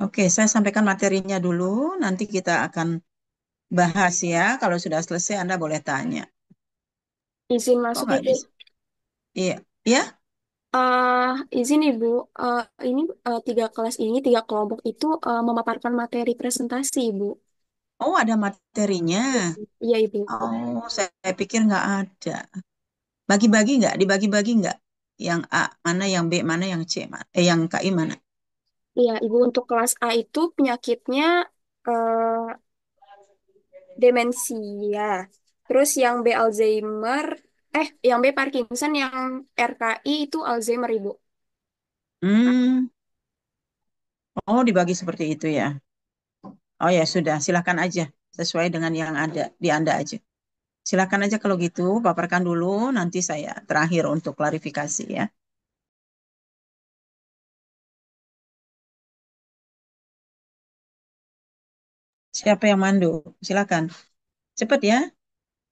Oke, saya sampaikan materinya dulu. Nanti kita akan bahas ya. Kalau sudah selesai, Anda boleh tanya. Izin Kok masuk nggak Ibu. bisa? Iya, iya. Izin Ibu, ini tiga kelas ini, tiga kelompok itu memaparkan materi presentasi Ibu. Oh, ada materinya. Iya Ibu. Oh, saya pikir nggak ada. Bagi-bagi nggak? Dibagi-bagi nggak? Yang A mana, yang B mana, yang C mana? Yang KI mana? Iya Ibu, untuk kelas A itu penyakitnya eh, demensia. Terus yang B Alzheimer, yang B Parkinson, yang RKI itu Alzheimer Ibu. Hmm, oh dibagi seperti itu ya. Oh ya sudah, silakan aja. Sesuai dengan yang ada di Anda aja. Silakan aja kalau gitu, paparkan dulu, nanti saya terakhir untuk klarifikasi ya. Siapa yang mandu? Silakan. Cepat ya,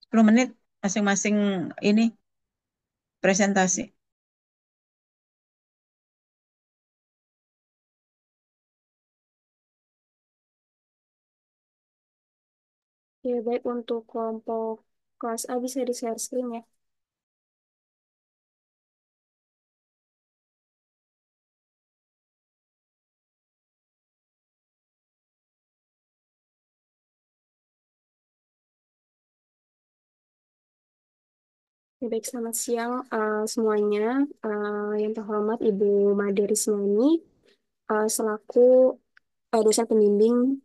10 menit masing-masing ini presentasi. Ya baik, untuk kelompok kelas A bisa di-share screen ya. Ya, baik, selamat siang semuanya. Yang terhormat Ibu Made Rismani, selaku dosen pembimbing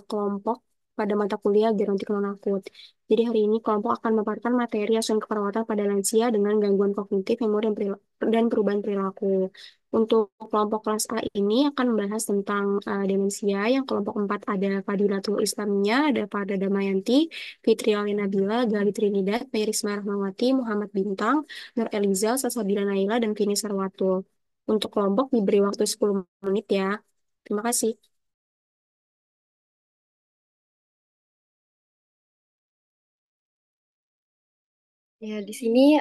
kelompok pada mata kuliah gerontik non akut. Jadi hari ini kelompok akan memaparkan materi asuhan keperawatan pada lansia dengan gangguan kognitif, memori, dan perubahan perilaku. Untuk kelompok kelas A ini akan membahas tentang demensia. Yang kelompok 4 ada Fadilatul Islamnya, ada Pada Damayanti, Fitriali Nabila, Gali Trinidad, Merisma Rahmawati, Muhammad Bintang, Nur Elizal, Salsabila Naila, dan Vini Sarwatul. Untuk kelompok diberi waktu 10 menit ya. Terima kasih. Ya, di sini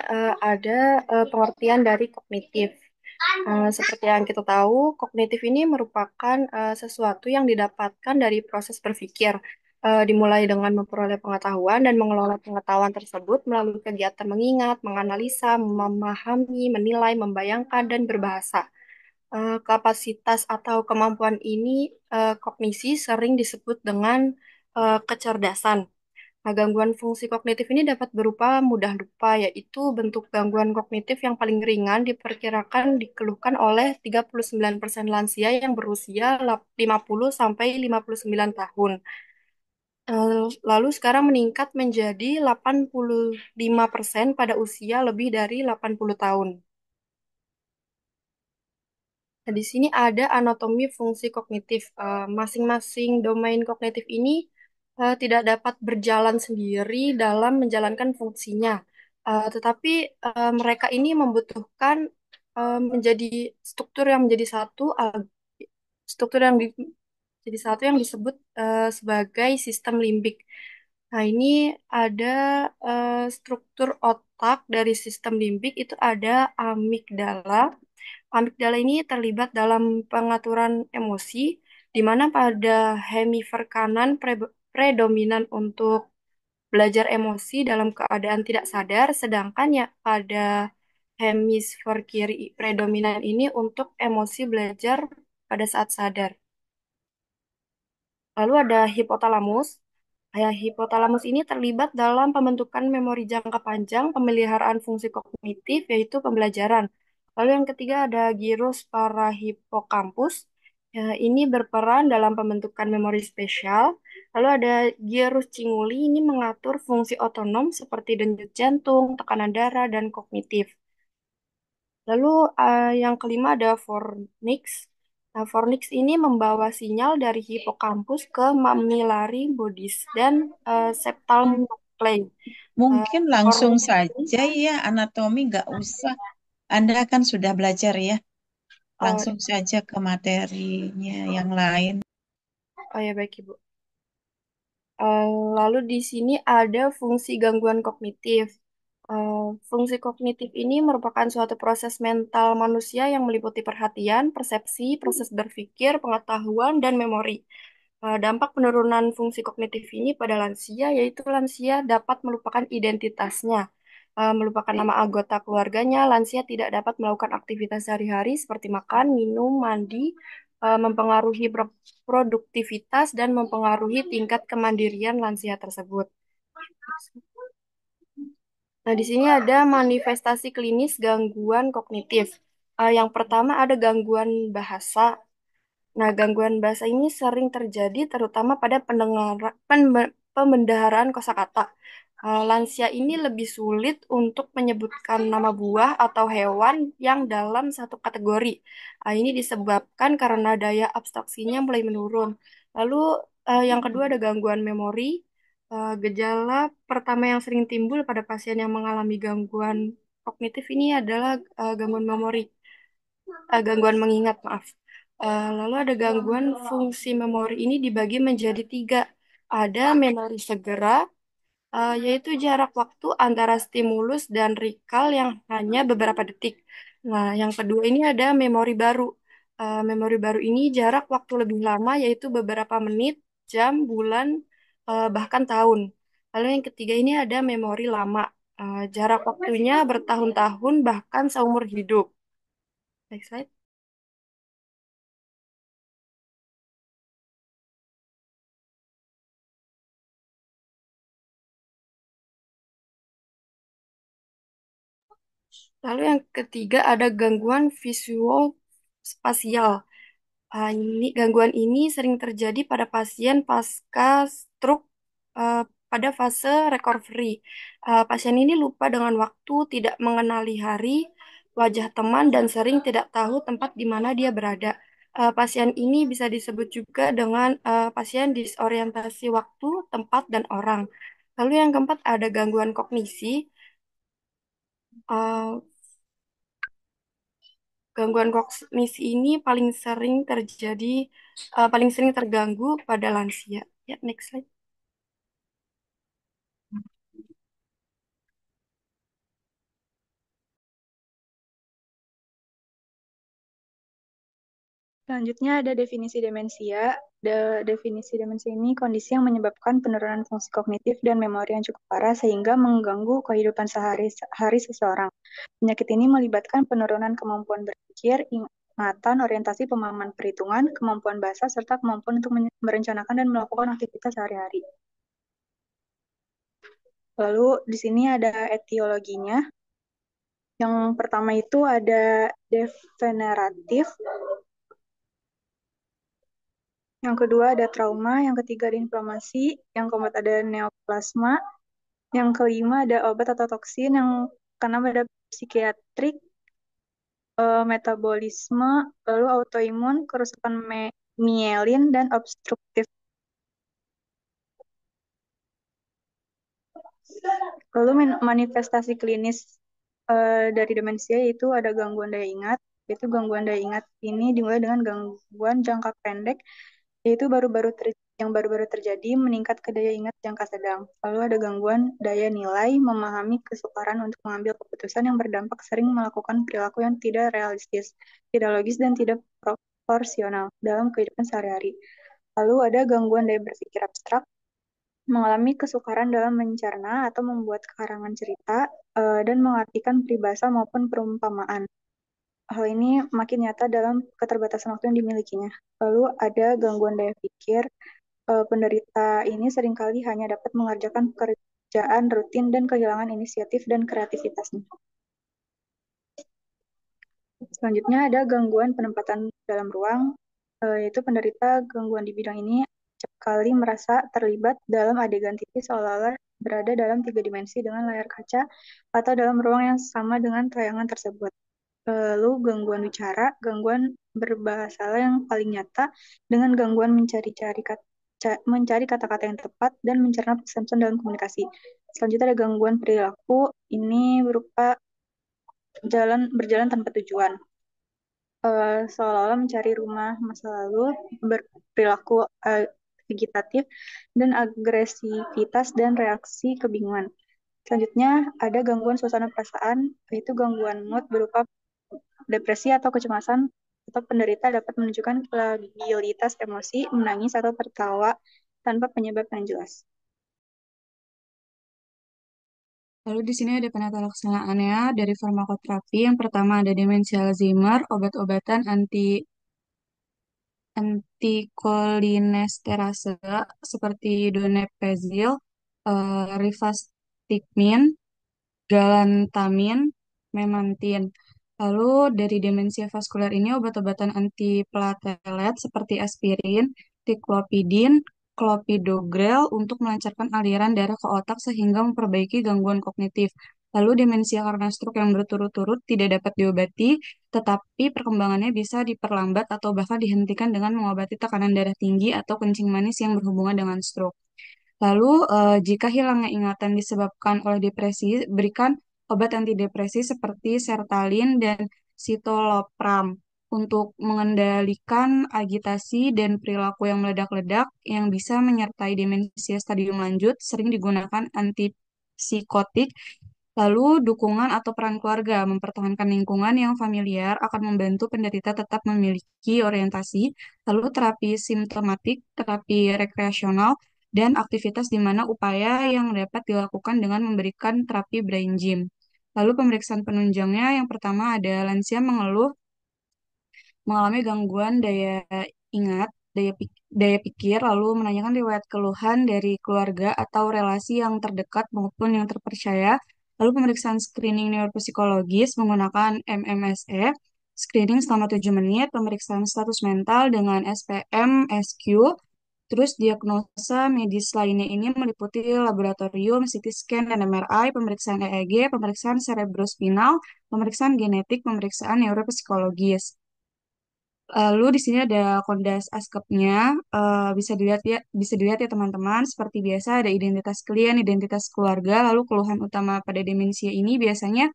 ada pengertian dari kognitif. Seperti yang kita tahu, kognitif ini merupakan sesuatu yang didapatkan dari proses berpikir, dimulai dengan memperoleh pengetahuan dan mengelola pengetahuan tersebut melalui kegiatan mengingat, menganalisa, memahami, menilai, membayangkan, dan berbahasa. Kapasitas atau kemampuan ini, kognisi, sering disebut dengan kecerdasan. Nah, gangguan fungsi kognitif ini dapat berupa mudah lupa, yaitu bentuk gangguan kognitif yang paling ringan diperkirakan dikeluhkan oleh 39% lansia yang berusia 50 sampai 59 tahun. Lalu sekarang meningkat menjadi 85% pada usia lebih dari 80 tahun. Nah, di sini ada anatomi fungsi kognitif. Masing-masing domain kognitif ini tidak dapat berjalan sendiri dalam menjalankan fungsinya. Tetapi mereka ini membutuhkan menjadi struktur yang menjadi satu, struktur yang jadi satu yang disebut sebagai sistem limbik. Nah, ini ada struktur otak dari sistem limbik itu ada amigdala. Amigdala ini terlibat dalam pengaturan emosi, di mana pada hemisfer kanan predominan untuk belajar emosi dalam keadaan tidak sadar, sedangkan ya pada hemisfer kiri predominan ini untuk emosi belajar pada saat sadar. Lalu ada hipotalamus. Ya, hipotalamus ini terlibat dalam pembentukan memori jangka panjang, pemeliharaan fungsi kognitif, yaitu pembelajaran. Lalu yang ketiga ada gyrus parahipokampus. Ya, ini berperan dalam pembentukan memori spesial. Lalu ada gyrus cinguli, ini mengatur fungsi otonom seperti denyut jantung, tekanan darah, dan kognitif. Lalu yang kelima ada fornix. Nah, fornix ini membawa sinyal dari hipokampus ke mammillary bodies dan septal nuclei. Eh, Mungkin langsung fornix ini, saja ya, anatomi nggak usah. Anda kan sudah belajar ya, oh, langsung saja ke materinya yang lain. oh ya baik Ibu. Lalu di sini ada fungsi gangguan kognitif. Fungsi kognitif ini merupakan suatu proses mental manusia yang meliputi perhatian, persepsi, proses berpikir, pengetahuan, dan memori. Dampak penurunan fungsi kognitif ini pada lansia, yaitu lansia dapat melupakan identitasnya, melupakan nama anggota keluarganya, lansia tidak dapat melakukan aktivitas sehari-hari seperti makan, minum, mandi, mempengaruhi produktivitas, dan mempengaruhi tingkat kemandirian lansia tersebut. Nah, di sini ada manifestasi klinis gangguan kognitif. Yang pertama ada gangguan bahasa. Nah, gangguan bahasa ini sering terjadi terutama pada pembendaharaan kosakata. Lansia ini lebih sulit untuk menyebutkan nama buah atau hewan yang dalam satu kategori. Ini disebabkan karena daya abstraksinya mulai menurun. Lalu, yang kedua ada gangguan memori. Gejala pertama yang sering timbul pada pasien yang mengalami gangguan kognitif ini adalah gangguan memori, gangguan mengingat, maaf. Lalu ada gangguan fungsi memori ini dibagi menjadi tiga. Ada memori segera, yaitu jarak waktu antara stimulus dan recall yang hanya beberapa detik. Nah, yang kedua ini ada memori baru. Memori baru ini jarak waktu lebih lama, yaitu beberapa menit, jam, bulan, bahkan tahun. Lalu yang ketiga ini ada memori lama. Jarak waktunya bertahun-tahun, bahkan seumur hidup. Next slide. Lalu yang ketiga ada gangguan visual spasial. Ini gangguan ini sering terjadi pada pasien pasca stroke, uh, pada fase recovery. Pasien ini lupa dengan waktu, tidak mengenali hari, wajah teman, dan sering tidak tahu tempat di mana dia berada. Pasien ini bisa disebut juga dengan pasien disorientasi waktu, tempat, dan orang. Lalu yang keempat ada gangguan kognisi. Uh, Gangguan kognisi ini paling sering terganggu pada lansia. Ya, next slide. Selanjutnya ada definisi demensia. Definisi demensia ini kondisi yang menyebabkan penurunan fungsi kognitif dan memori yang cukup parah sehingga mengganggu kehidupan sehari-hari seseorang. Penyakit ini melibatkan penurunan kemampuan berpikir, ingatan, orientasi, pemahaman perhitungan, kemampuan bahasa, serta kemampuan untuk merencanakan dan melakukan aktivitas sehari-hari. Lalu di sini ada etiologinya. Yang pertama itu ada degeneratif, yang kedua ada trauma, yang ketiga ada inflamasi, yang keempat ada neoplasma, yang kelima ada obat atau toksin, yang keenam ada psikiatrik, metabolisme, lalu autoimun, kerusakan mielin, dan obstruktif. Lalu manifestasi klinis dari demensia yaitu ada gangguan daya ingat, yaitu gangguan daya ingat ini dimulai dengan gangguan jangka pendek, yaitu yang baru-baru terjadi meningkat ke daya ingat jangka sedang. Lalu ada gangguan daya nilai, memahami kesukaran untuk mengambil keputusan yang berdampak sering melakukan perilaku yang tidak realistis, tidak logis, dan tidak proporsional dalam kehidupan sehari-hari. Lalu ada gangguan daya berpikir abstrak, mengalami kesukaran dalam mencerna atau membuat karangan cerita, dan mengartikan peribahasa maupun perumpamaan. Hal ini makin nyata dalam keterbatasan waktu yang dimilikinya. Lalu ada gangguan daya pikir. Penderita ini seringkali hanya dapat mengerjakan pekerjaan rutin dan kehilangan inisiatif dan kreativitasnya. Selanjutnya ada gangguan penempatan dalam ruang, yaitu penderita gangguan di bidang ini sekali merasa terlibat dalam adegan TV seolah-olah berada dalam tiga dimensi dengan layar kaca atau dalam ruang yang sama dengan tayangan tersebut. Lalu gangguan bicara, gangguan berbahasa yang paling nyata dengan gangguan mencari kata-kata yang tepat dan mencerna pesan-pesan dalam komunikasi. Selanjutnya ada gangguan perilaku, ini berupa berjalan tanpa tujuan. Seolah-olah mencari rumah masa lalu, berperilaku vegetatif, dan agresivitas dan reaksi kebingungan. Selanjutnya ada gangguan suasana perasaan, yaitu gangguan mood berupa depresi atau kecemasan atau penderita dapat menunjukkan labilitas emosi, menangis atau tertawa tanpa penyebab yang jelas. Lalu di sini ada penata laksanaannya dari farmakoterapi. Yang pertama ada demensia Alzheimer, obat-obatan antikolinesterase seperti donepezil, rivastigmine, galantamin, memantin. Lalu dari demensia vaskular ini obat-obatan antiplatelet seperti aspirin, tiklopidin, clopidogrel untuk melancarkan aliran darah ke otak sehingga memperbaiki gangguan kognitif. Lalu demensia karena stroke yang berturut-turut tidak dapat diobati, tetapi perkembangannya bisa diperlambat atau bahkan dihentikan dengan mengobati tekanan darah tinggi atau kencing manis yang berhubungan dengan stroke. Lalu, jika hilangnya ingatan disebabkan oleh depresi, berikan obat antidepresi seperti sertalin dan citalopram untuk mengendalikan agitasi dan perilaku yang meledak-ledak yang bisa menyertai demensia stadium lanjut, sering digunakan antipsikotik. Lalu, dukungan atau peran keluarga mempertahankan lingkungan yang familiar akan membantu penderita tetap memiliki orientasi. Lalu, terapi simptomatik, terapi rekreasional, dan aktivitas di mana upaya yang dapat dilakukan dengan memberikan terapi brain gym. Lalu, pemeriksaan penunjangnya yang pertama ada lansia mengalami gangguan daya ingat, daya pikir, lalu menanyakan riwayat keluhan dari keluarga atau relasi yang terdekat maupun yang terpercaya. Lalu pemeriksaan screening neuropsikologis menggunakan MMSE, screening selama 7 menit, pemeriksaan status mental dengan SPM, SQ, terus diagnosa medis lainnya ini meliputi laboratorium, CT scan, dan MRI, pemeriksaan EEG, pemeriksaan cerebrospinal, pemeriksaan genetik, pemeriksaan neuropsikologis. Lalu di sini ada kondas askepnya, bisa dilihat ya teman-teman. Seperti biasa ada identitas klien, identitas keluarga, lalu keluhan utama pada demensia ini biasanya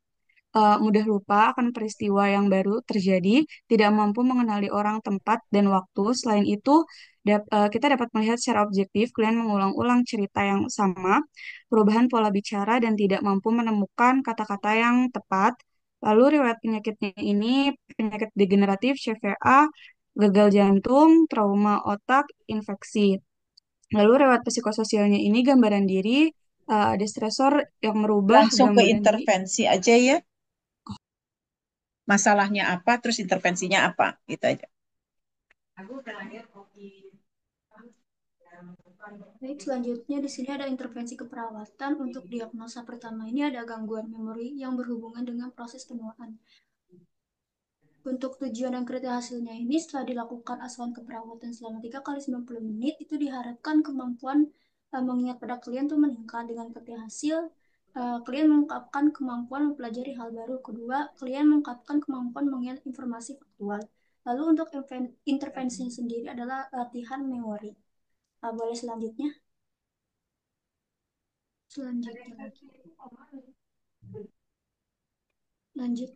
mudah lupa akan peristiwa yang baru terjadi, tidak mampu mengenali orang, tempat, dan waktu. Selain itu, kita dapat melihat secara objektif klien mengulang-ulang cerita yang sama, perubahan pola bicara, dan tidak mampu menemukan kata-kata yang tepat. Lalu riwayat penyakitnya ini penyakit degeneratif, CVA, gagal jantung, trauma otak, infeksi. Lalu riwayat psikososialnya ini gambaran diri, ada stresor yang merubah Langsung ke gambaran diri. intervensi aja ya. Masalahnya apa, terus intervensinya apa, gitu aja. Baik, selanjutnya di sini ada intervensi keperawatan. Untuk diagnosa pertama ini ada gangguan memori yang berhubungan dengan proses penuaan. Untuk tujuan dan kriteria hasilnya ini setelah dilakukan asuhan keperawatan selama 3 kali 90 menit, itu diharapkan kemampuan mengingat pada klien itu meningkat. Dengan kriteria hasil, klien mengungkapkan kemampuan mempelajari hal baru. Kedua, klien mengungkapkan kemampuan mengingat informasi faktual. Lalu untuk intervensinya sendiri adalah latihan memori. Boleh selanjutnya? Selanjutnya lagi. Lanjut.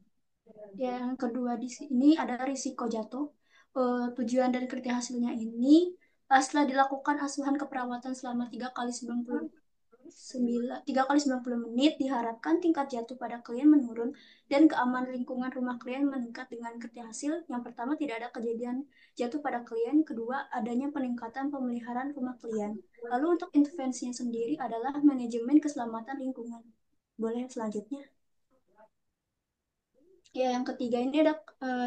Yang kedua di sini ada risiko jatuh. Tujuan dan kriteria hasilnya ini setelah dilakukan asuhan keperawatan selama 3 kali 90 menit diharapkan tingkat jatuh pada klien menurun dan keamanan lingkungan rumah klien meningkat. Dengan kriteria hasil yang pertama tidak ada kejadian jatuh pada klien, kedua adanya peningkatan pemeliharaan rumah klien. Lalu untuk intervensinya sendiri adalah manajemen keselamatan lingkungan. Boleh selanjutnya? Ya, yang ketiga ini ada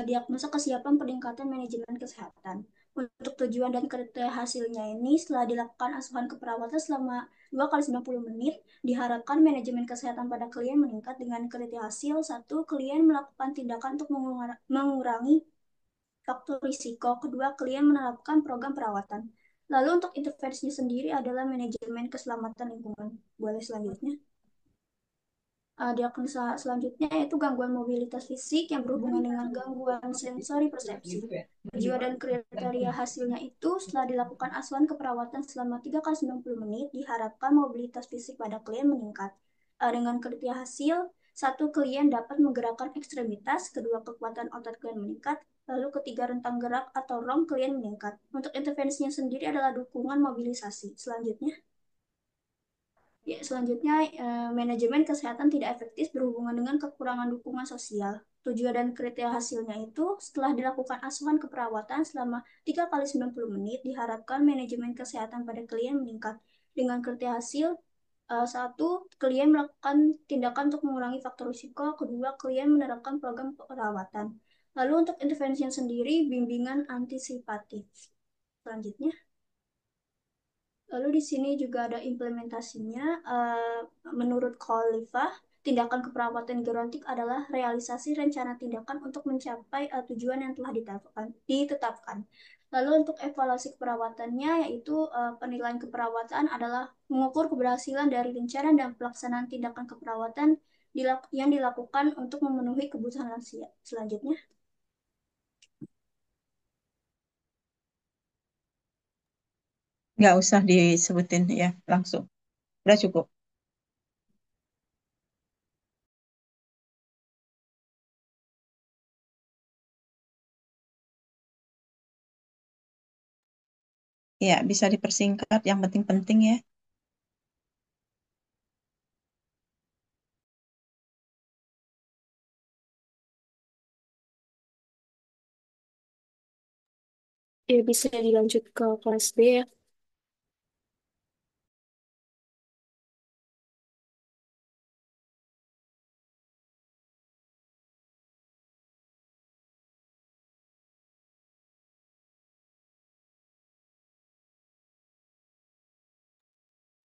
diagnosa kesiapan peningkatan manajemen kesehatan. Untuk tujuan dan kriteria hasilnya ini setelah dilakukan asuhan keperawatan selama 2 kali 90 menit, diharapkan manajemen kesehatan pada klien meningkat. Dengan kriteria hasil, satu, klien melakukan tindakan untuk mengurangi faktor risiko. Kedua, klien menerapkan program perawatan. Lalu untuk intervensinya sendiri adalah manajemen keselamatan lingkungan. Boleh selanjutnya? Diagnosa selanjutnya yaitu gangguan mobilitas fisik yang berhubungan dengan gangguan sensori persepsi. Tujuan dan kriteria hasilnya itu setelah dilakukan asuhan keperawatan selama 3 kali 90 menit, diharapkan mobilitas fisik pada klien meningkat. Dengan kriteria hasil, satu, klien dapat menggerakkan ekstremitas, kedua, kekuatan otot klien meningkat, lalu ketiga, rentang gerak atau ROM klien meningkat. Untuk intervensinya sendiri adalah dukungan mobilisasi. Selanjutnya. Ya, selanjutnya, manajemen kesehatan tidak efektif berhubungan dengan kekurangan dukungan sosial. Tujuan dan kriteria hasilnya itu setelah dilakukan asuhan keperawatan selama 3 kali 90 menit, diharapkan manajemen kesehatan pada klien meningkat. Dengan kriteria hasil, satu, klien melakukan tindakan untuk mengurangi faktor risiko. Kedua, klien menerapkan program perawatan. Lalu untuk intervensi sendiri, bimbingan antisipatif. Selanjutnya, lalu di sini juga ada implementasinya. Menurut Khalifah, tindakan keperawatan gerontik adalah realisasi rencana tindakan untuk mencapai tujuan yang telah ditetapkan. Lalu untuk evaluasi keperawatannya, yaitu penilaian keperawatan adalah mengukur keberhasilan dari rencana dan pelaksanaan tindakan keperawatan yang dilakukan untuk memenuhi kebutuhan lansia. Selanjutnya, Nggak usah disebutin ya, langsung. Udah cukup. Ya, bisa dipersingkat yang penting-penting ya. Ya, bisa dilanjut ke kelas B ya.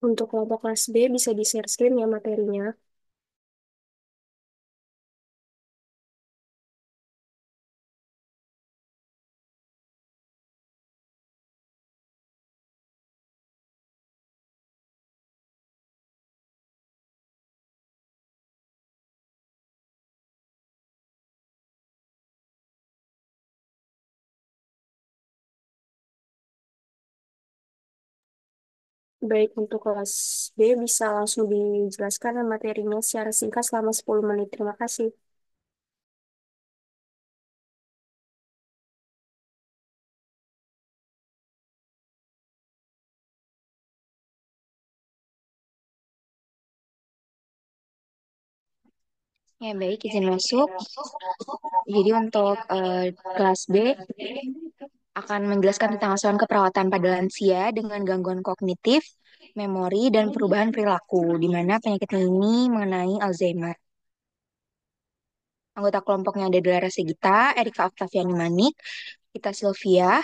Untuk kelompok kelas B bisa di-share screen ya materinya. Baik, untuk kelas B bisa langsung dijelaskan materinya secara singkat selama 10 menit. Terima kasih. Ya, baik, izin masuk. Jadi untuk kelas B akan menjelaskan tentang asuhan keperawatan pada lansia dengan gangguan kognitif, memori, dan perubahan perilaku, di mana penyakit ini mengenai Alzheimer. Anggota kelompoknya ada Dara Segita, Erika Oktaviani Manik, Ita Sylvia,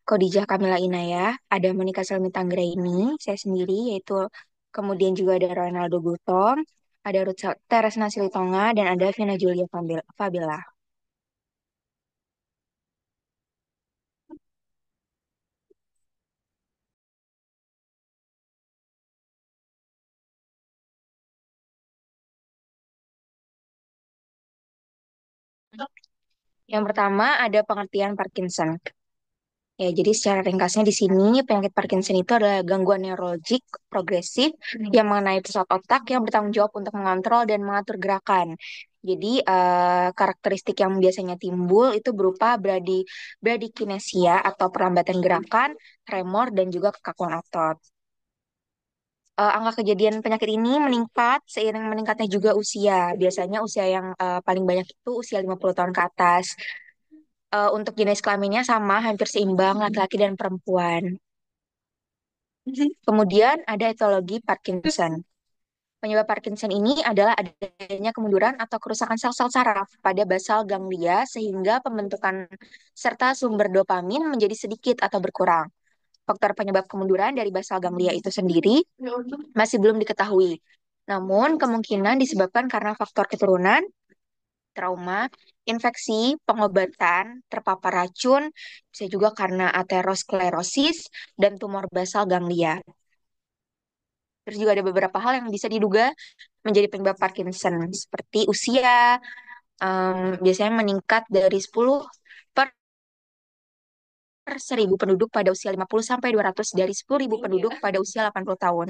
Khadijah Kamila Inayah, ada Monika Selmi Tanggraini, saya sendiri, yaitu kemudian juga ada Ronaldo Gultom, ada Ruth Teresna Silitonga, dan ada Vina Julia Fabila. Yang pertama ada pengertian Parkinson. Ya, jadi secara ringkasnya di sini penyakit Parkinson itu adalah gangguan neurologik progresif yang mengenai pusat otak yang bertanggung jawab untuk mengontrol dan mengatur gerakan. Jadi karakteristik yang biasanya timbul itu berupa bradykinesia atau perlambatan gerakan, tremor, dan juga kekakuan otot. Angka kejadian penyakit ini meningkat seiring meningkatnya juga usia. Biasanya usia yang paling banyak itu usia 50 tahun ke atas. Untuk jenis kelaminnya sama, hampir seimbang laki-laki dan perempuan. Kemudian ada etiologi Parkinson. Penyebab Parkinson ini adalah adanya kemunduran atau kerusakan sel-sel saraf pada basal ganglia sehingga pembentukan serta sumber dopamin menjadi sedikit atau berkurang. Faktor penyebab kemunduran dari basal ganglia itu sendiri masih belum diketahui. Namun kemungkinan disebabkan karena faktor keturunan, trauma, infeksi, pengobatan, terpapar racun, bisa juga karena aterosklerosis dan tumor basal ganglia. Terus juga ada beberapa hal yang bisa diduga menjadi penyebab Parkinson, seperti usia, biasanya meningkat dari 10 per 1.000 penduduk pada usia 50 sampai 200 dari 10.000 penduduk pada usia 80 tahun.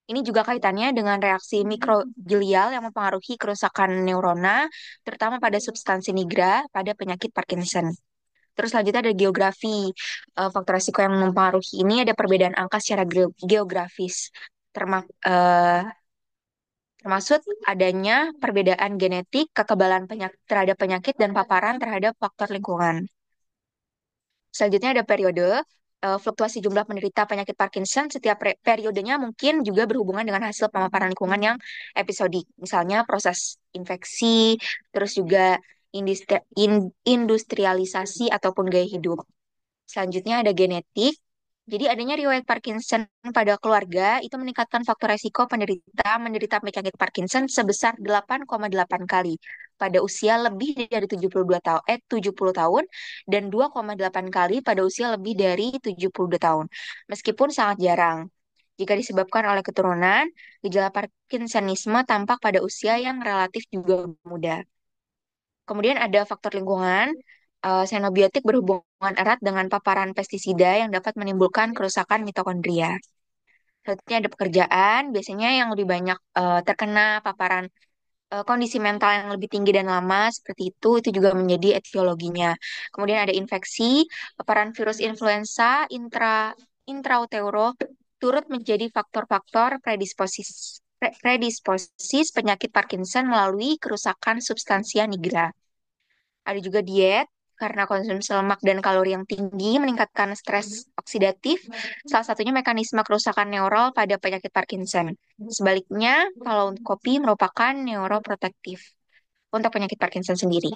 Ini juga kaitannya dengan reaksi mikroglial yang mempengaruhi kerusakan neurona, terutama pada substansi nigra pada penyakit Parkinson. Terus selanjutnya ada geografi. Faktor resiko yang mempengaruhi ini ada perbedaan angka secara geografis. Termasuk adanya perbedaan genetik, kekebalan terhadap penyakit, dan paparan terhadap faktor lingkungan. Selanjutnya ada periode, fluktuasi jumlah penderita penyakit Parkinson setiap periodenya mungkin juga berhubungan dengan hasil pemaparan lingkungan yang episodik. Misalnya proses infeksi, terus juga industrialisasi ataupun gaya hidup. Selanjutnya ada genetik. Jadi adanya riwayat Parkinson pada keluarga itu meningkatkan faktor resiko penderita menderita penyakit Parkinson sebesar 8,8 kali pada usia lebih dari 70 tahun dan 2,8 kali pada usia lebih dari 72 tahun. Meskipun sangat jarang. Jika disebabkan oleh keturunan, gejala Parkinsonisme tampak pada usia yang relatif juga muda. Kemudian ada faktor lingkungan. Xenobiotik berhubungan erat dengan paparan pestisida yang dapat menimbulkan kerusakan mitokondria. Selanjutnya ada pekerjaan, biasanya yang lebih banyak terkena paparan kondisi mental yang lebih tinggi dan lama seperti itu juga menjadi etiologinya. Kemudian ada infeksi, paparan virus influenza intrautero turut menjadi faktor-faktor predisposis penyakit Parkinson melalui kerusakan substansia nigra. Ada juga diet, karena konsumsi lemak dan kalori yang tinggi meningkatkan stres oksidatif, salah satunya mekanisme kerusakan neural pada penyakit Parkinson. Sebaliknya, kalau kopi merupakan neuroprotektif untuk penyakit Parkinson sendiri.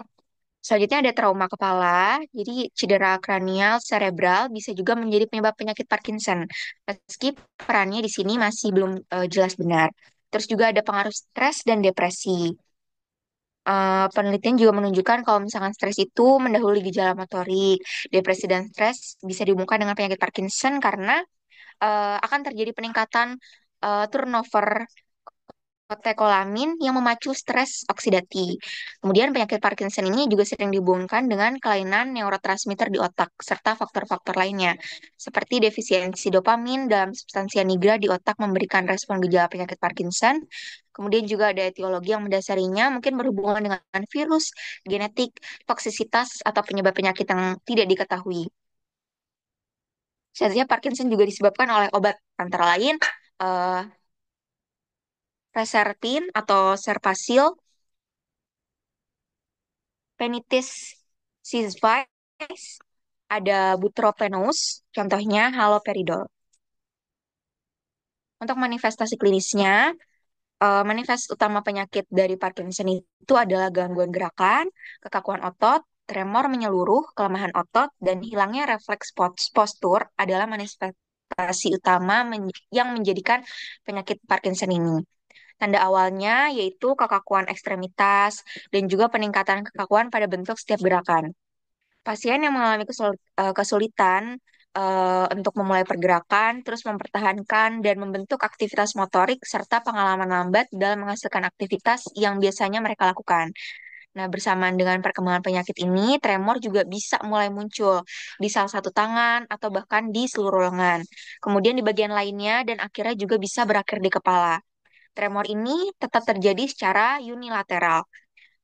Selanjutnya ada trauma kepala, jadi cedera kranial cerebral bisa juga menjadi penyebab penyakit Parkinson, meski perannya di sini masih belum jelas benar. Terus juga ada pengaruh stres dan depresi. Penelitian juga menunjukkan kalau misalkan stres itu mendahului gejala motorik, depresi dan stres bisa dihubungkan dengan penyakit Parkinson karena akan terjadi peningkatan turnover katekolamin yang memacu stres oksidasi. Kemudian penyakit Parkinson ini juga sering dihubungkan dengan kelainan neurotransmitter di otak serta faktor-faktor lainnya seperti defisiensi dopamin dalam substansi nigra di otak memberikan respon gejala penyakit Parkinson. Kemudian juga ada etiologi yang mendasarinya mungkin berhubungan dengan virus, genetik, toksisitas atau penyebab penyakit yang tidak diketahui. Selanjutnya Parkinson juga disebabkan oleh obat antara lain eh, Reserpin atau Serpasil, Penitis sisvice, ada butropenus, contohnya haloperidol. Untuk manifestasi klinisnya, manifest utama penyakit dari Parkinson itu adalah gangguan gerakan, kekakuan otot, tremor menyeluruh, kelemahan otot, dan hilangnya refleks postur adalah manifestasi utama yang menjadikan penyakit Parkinson ini. Tanda awalnya yaitu kekakuan ekstremitas dan juga peningkatan kekakuan pada bentuk setiap gerakan. Pasien yang mengalami kesulitan untuk memulai pergerakan, terus mempertahankan dan membentuk aktivitas motorik, serta pengalaman lambat dalam menghasilkan aktivitas yang biasanya mereka lakukan. Nah, bersamaan dengan perkembangan penyakit ini, tremor juga bisa mulai muncul di salah satu tangan atau bahkan di seluruh lengan. Kemudian di bagian lainnya dan akhirnya juga bisa berakhir di kepala. Tremor ini tetap terjadi secara unilateral.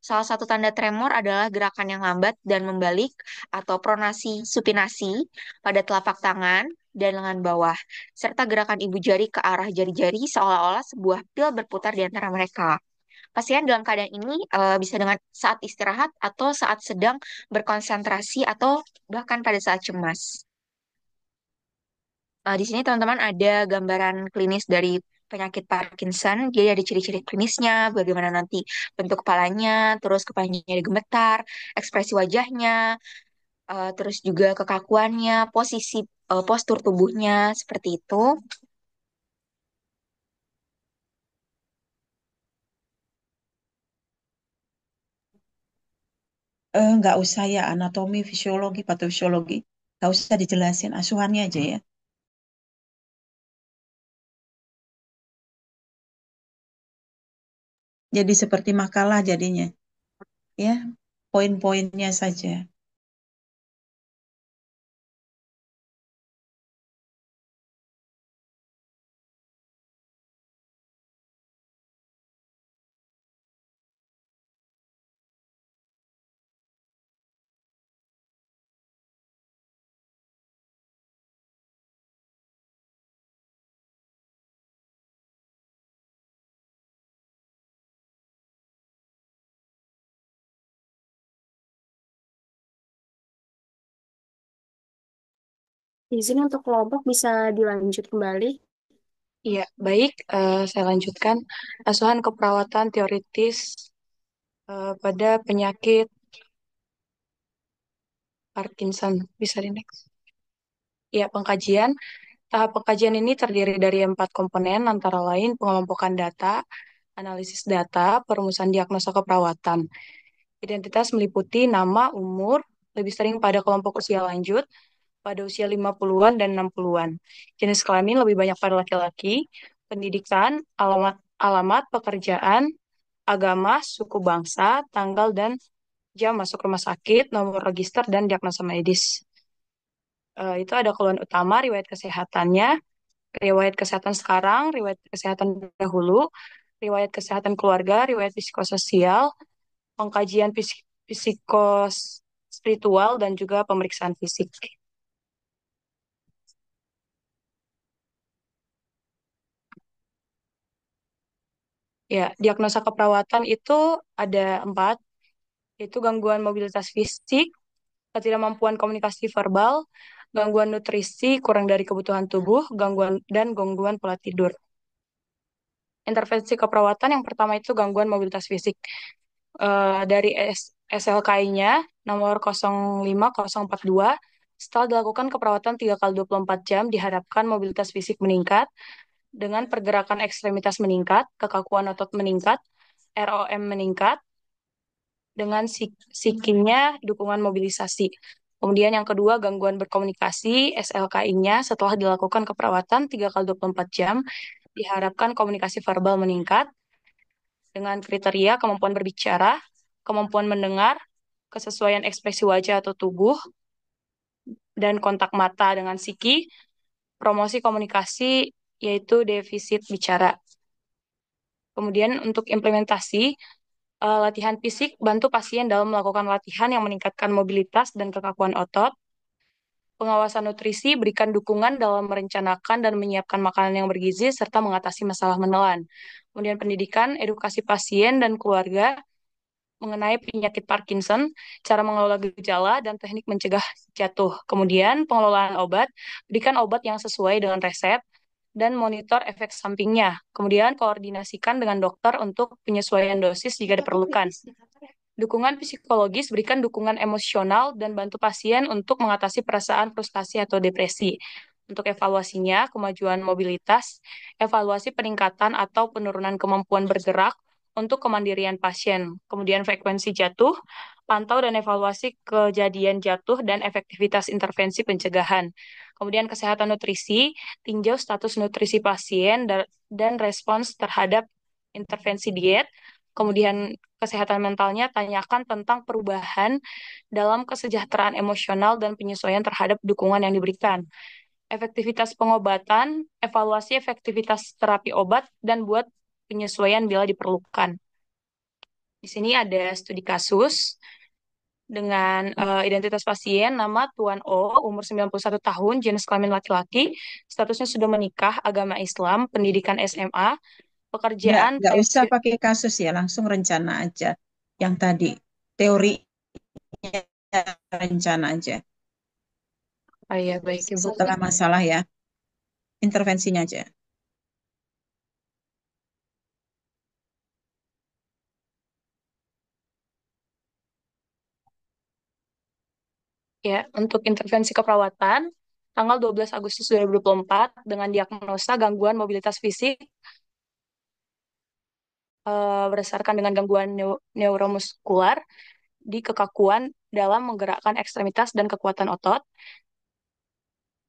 Salah satu tanda tremor adalah gerakan yang lambat dan membalik atau pronasi supinasi pada telapak tangan dan lengan bawah, serta gerakan ibu jari ke arah jari-jari seolah-olah sebuah pil berputar di antara mereka. Pasien dalam keadaan ini bisa dengan saat istirahat atau saat sedang berkonsentrasi atau bahkan pada saat cemas. Di sini teman-teman ada gambaran klinis dari penyakit Parkinson. Jadi ada ciri-ciri klinisnya, bagaimana nanti bentuk kepalanya, terus kepalanya ada gemetar, ekspresi wajahnya, terus juga kekakuannya, postur tubuhnya seperti itu. Nggak usah ya anatomi, fisiologi, patofisiologi. Nggak usah dijelasin, asuhannya aja ya. Jadi seperti makalah jadinya. Ya, poin-poinnya saja. Izin untuk kelompok bisa dilanjut kembali. Iya, baik. Saya lanjutkan. Asuhan keperawatan teoritis pada penyakit Parkinson. Bisa di next. Ya, pengkajian. Tahap pengkajian ini terdiri dari 4 komponen, antara lain pengelompokan data, analisis data, perumusan diagnosa keperawatan. Identitas meliputi nama, umur, lebih sering pada kelompok usia lanjut, pada usia 50-an dan 60-an. Jenis kelamin lebih banyak pada laki-laki, pendidikan, alamat pekerjaan, agama, suku bangsa, tanggal dan jam masuk rumah sakit, nomor register, dan diagnosa medis. Itu ada keluhan utama, riwayat kesehatannya, riwayat kesehatan sekarang, riwayat kesehatan dahulu, riwayat kesehatan keluarga, riwayat psikososial, pengkajian psikos spiritual, dan juga pemeriksaan fisik. Ya, diagnosa keperawatan itu ada 4, yaitu gangguan mobilitas fisik, ketidakmampuan komunikasi verbal, gangguan nutrisi kurang dari kebutuhan tubuh, gangguan pola tidur. Intervensi keperawatan yang pertama itu gangguan mobilitas fisik. Dari SLKI-nya nomor 05042, setelah dilakukan keperawatan 3 kali 24 jam, diharapkan mobilitas fisik meningkat dengan pergerakan ekstremitas meningkat, kekakuan otot meningkat, ROM meningkat, dengan psikinya dukungan mobilisasi. Kemudian yang kedua, gangguan berkomunikasi, SLKI-nya setelah dilakukan keperawatan 3 kali 24 jam, diharapkan komunikasi verbal meningkat dengan kriteria kemampuan berbicara, kemampuan mendengar, kesesuaian ekspresi wajah atau tubuh, dan kontak mata dengan psiki, promosi komunikasi, yaitu defisit bicara. Kemudian untuk implementasi, latihan fisik, bantu pasien dalam melakukan latihan yang meningkatkan mobilitas dan kekakuan otot. Pengawasan nutrisi, berikan dukungan dalam merencanakan dan menyiapkan makanan yang bergizi, serta mengatasi masalah menelan. Kemudian pendidikan, edukasi pasien dan keluarga mengenai penyakit Parkinson, cara mengelola gejala, dan teknik mencegah jatuh. Kemudian pengelolaan obat, berikan obat yang sesuai dengan resep, dan monitor efek sampingnya. Kemudian koordinasikan dengan dokter untuk penyesuaian dosis jika diperlukan. Dukungan psikologis, berikan dukungan emosional dan bantu pasien untuk mengatasi perasaan frustasi atau depresi. Untuk evaluasinya, kemajuan mobilitas, evaluasi peningkatan atau penurunan kemampuan bergerak untuk kemandirian pasien. Kemudian frekuensi jatuh, pantau dan evaluasi kejadian jatuh dan efektivitas intervensi pencegahan. Kemudian kesehatan nutrisi, tinjau status nutrisi pasien dan respons terhadap intervensi diet. Kemudian kesehatan mentalnya, tanyakan tentang perubahan dalam kesejahteraan emosional dan penyesuaian terhadap dukungan yang diberikan. Efektivitas pengobatan, evaluasi efektivitas terapi obat, dan buat penyesuaian bila diperlukan. Di sini ada studi kasus dengan identitas pasien, nama Tuan O, umur 91 tahun, jenis kelamin laki-laki, statusnya sudah menikah, agama Islam, pendidikan SMA, pekerjaan Nggak usah pensiun. pakai kasus ya, langsung rencana aja. Yang tadi, teorinya rencana aja. Oh iya, baik Ibu. Setelah masalah ya, intervensinya aja. Ya, untuk intervensi keperawatan, tanggal 12 Agustus 2024 dengan diagnosa gangguan mobilitas fisik berdasarkan dengan gangguan neuromuskular di kekakuan dalam menggerakkan ekstremitas dan kekuatan otot,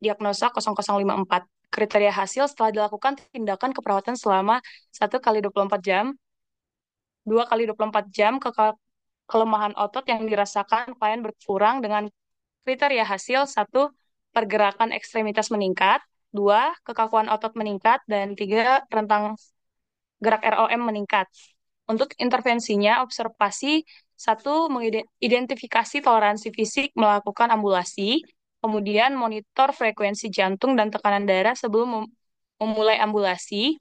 diagnosa 0054. Kriteria hasil setelah dilakukan tindakan keperawatan selama 1 kali 24 jam, 2 kali 24 jam, kelemahan otot yang dirasakan klien berkurang dengan kriteria hasil: 1, pergerakan ekstremitas meningkat, 2, kekakuan otot meningkat, dan 3, rentang gerak ROM meningkat. Untuk intervensinya, observasi: 1, mengidentifikasi toleransi fisik, melakukan ambulasi, kemudian monitor frekuensi jantung dan tekanan darah sebelum memulai ambulasi,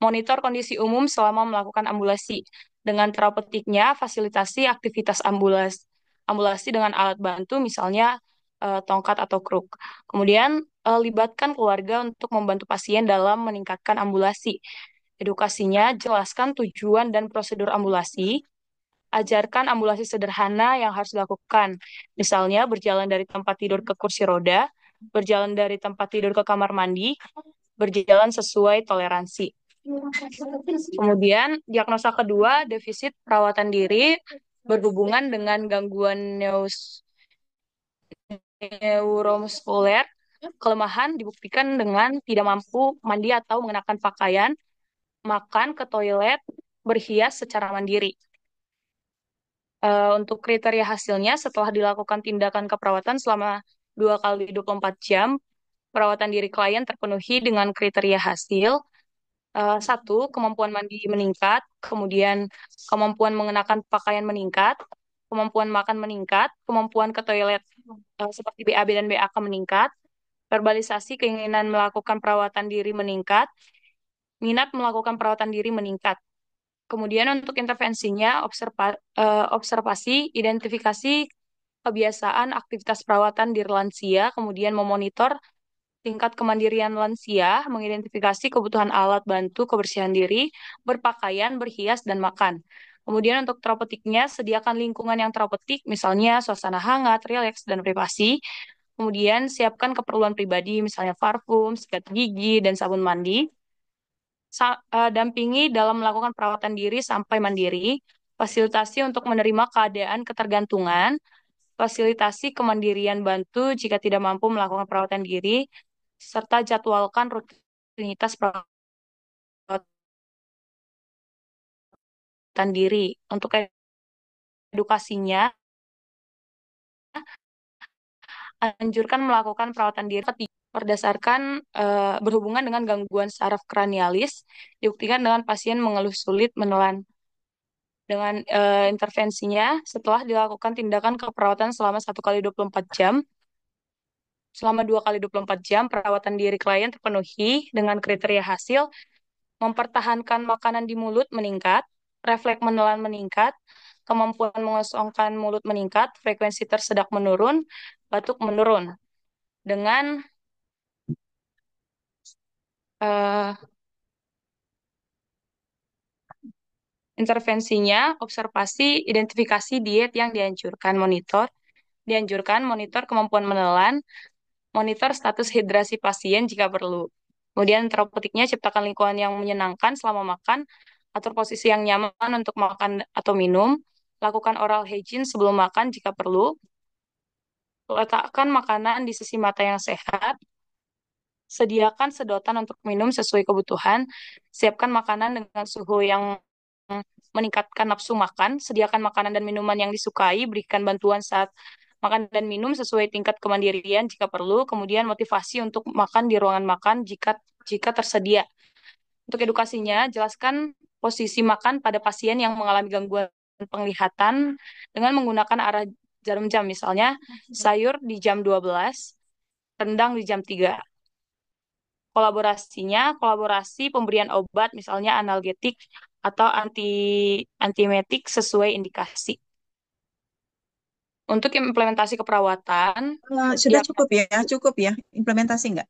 monitor kondisi umum selama melakukan ambulasi. Dengan terapeutiknya, fasilitasi aktivitas ambulasi dengan alat bantu, misalnya tongkat atau kruk. Kemudian libatkan keluarga untuk membantu pasien dalam meningkatkan ambulasi. Edukasinya, jelaskan tujuan dan prosedur ambulasi, ajarkan ambulasi sederhana yang harus dilakukan. Misalnya, berjalan dari tempat tidur ke kursi roda, berjalan dari tempat tidur ke kamar mandi, berjalan sesuai toleransi. Kemudian, diagnosa kedua, defisit perawatan diri berhubungan dengan gangguan neuromuskuler. Kelemahan dibuktikan dengan tidak mampu mandi atau mengenakan pakaian, makan ke toilet, berhias secara mandiri. Untuk kriteria hasilnya, setelah dilakukan tindakan keperawatan selama 2 kali 24 jam, perawatan diri klien terpenuhi dengan kriteria hasil. Satu, kemampuan mandi meningkat, kemudian kemampuan mengenakan pakaian meningkat, kemampuan makan meningkat, kemampuan ke toilet seperti BAB dan BAK meningkat, verbalisasi keinginan melakukan perawatan diri meningkat, minat melakukan perawatan diri meningkat. Kemudian untuk intervensinya, observasi, identifikasi kebiasaan aktivitas perawatan diri lansia, kemudian memonitor tingkat kemandirian lansia, mengidentifikasi kebutuhan alat bantu kebersihan diri, berpakaian, berhias, dan makan. Kemudian untuk terapeutiknya, sediakan lingkungan yang terapeutik, misalnya suasana hangat, rileks, dan privasi. Kemudian siapkan keperluan pribadi, misalnya parfum, sikat gigi, dan sabun mandi. Dampingi dalam melakukan perawatan diri sampai mandiri, fasilitasi untuk menerima keadaan ketergantungan, fasilitasi kemandirian bantu jika tidak mampu melakukan perawatan diri, serta jadwalkan rutinitas perawatan diri. Untuk edukasinya, anjurkan melakukan perawatan diri berdasarkan berhubungan dengan gangguan saraf kranialis, dibuktikan dengan pasien mengeluh sulit menelan. Dengan intervensinya, setelah dilakukan tindakan keperawatan selama 1 kali 24 jam, selama 2 kali 24 jam, perawatan diri klien terpenuhi dengan kriteria hasil, mempertahankan makanan di mulut meningkat, refleks menelan meningkat, kemampuan mengosongkan mulut meningkat, frekuensi tersedak menurun, batuk menurun. Dengan eh, intervensinya, observasi, identifikasi diet yang dianjurkan monitor kemampuan menelan, monitor status hidrasi pasien jika perlu. Kemudian terapeutiknya ciptakan lingkungan yang menyenangkan selama makan, atur posisi yang nyaman untuk makan atau minum, lakukan oral hygiene sebelum makan jika perlu, letakkan makanan di sisi mata yang sehat, sediakan sedotan untuk minum sesuai kebutuhan, siapkan makanan dengan suhu yang meningkatkan nafsu makan, sediakan makanan dan minuman yang disukai, berikan bantuan saat makan dan minum sesuai tingkat kemandirian jika perlu, kemudian motivasi untuk makan di ruangan makan jika jika tersedia. Untuk edukasinya, jelaskan posisi makan pada pasien yang mengalami gangguan penglihatan dengan menggunakan arah jarum jam, misalnya sayur di jam 12, rendang di jam 3. Kolaborasi pemberian obat, misalnya analgetik atau antiemetik sesuai indikasi. Untuk implementasi keperawatan, Sudah ya cukup ya, implementasi nggak?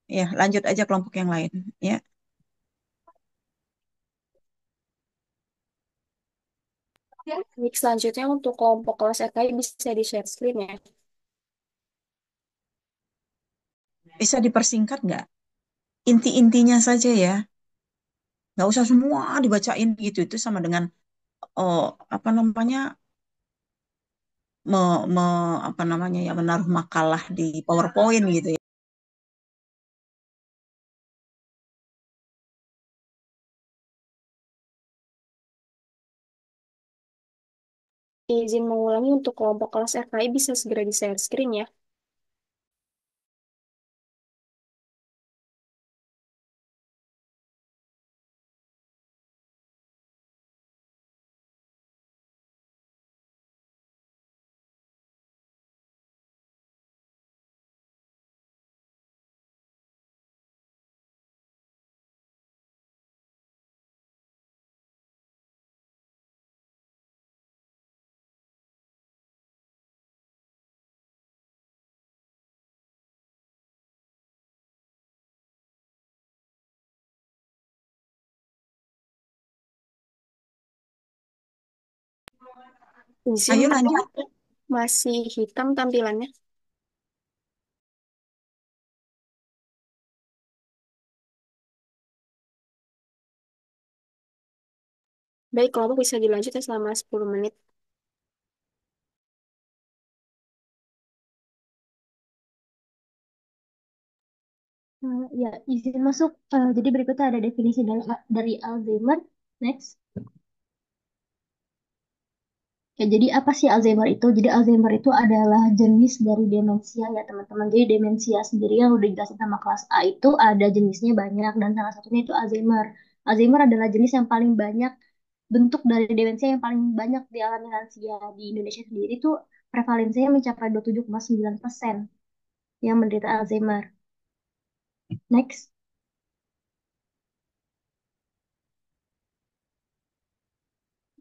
Ya, lanjut aja kelompok yang lain. Ya, Baik, selanjutnya untuk kelompok kelas RKI bisa di-share screen ya. bisa dipersingkat nggak? Inti-intinya saja ya, nggak usah semua dibacain gitu. Itu sama dengan oh, apa namanya me, apa namanya ya menaruh makalah di PowerPoint gitu ya. Izin mengulangi untuk kelompok kelas RKI bisa segera di-share screen ya. Izin, Ayo tapi lanjut. masih hitam tampilannya. Baik, kelompok bisa dilanjut ya selama 10 menit. Ya, izin masuk. Jadi berikutnya ada definisi dari Alzheimer. Next. Ya, jadi apa sih Alzheimer itu? Jadi Alzheimer itu adalah jenis dari demensia ya teman-teman. Jadi demensia sendiri yang udah dijelasin sama kelas A itu ada jenisnya banyak dan salah satunya itu Alzheimer. Alzheimer adalah jenis yang paling banyak bentuk dari demensia yang paling banyak dialami lansia di Indonesia sendiri itu prevalensinya mencapai 27,9% yang menderita Alzheimer. Next.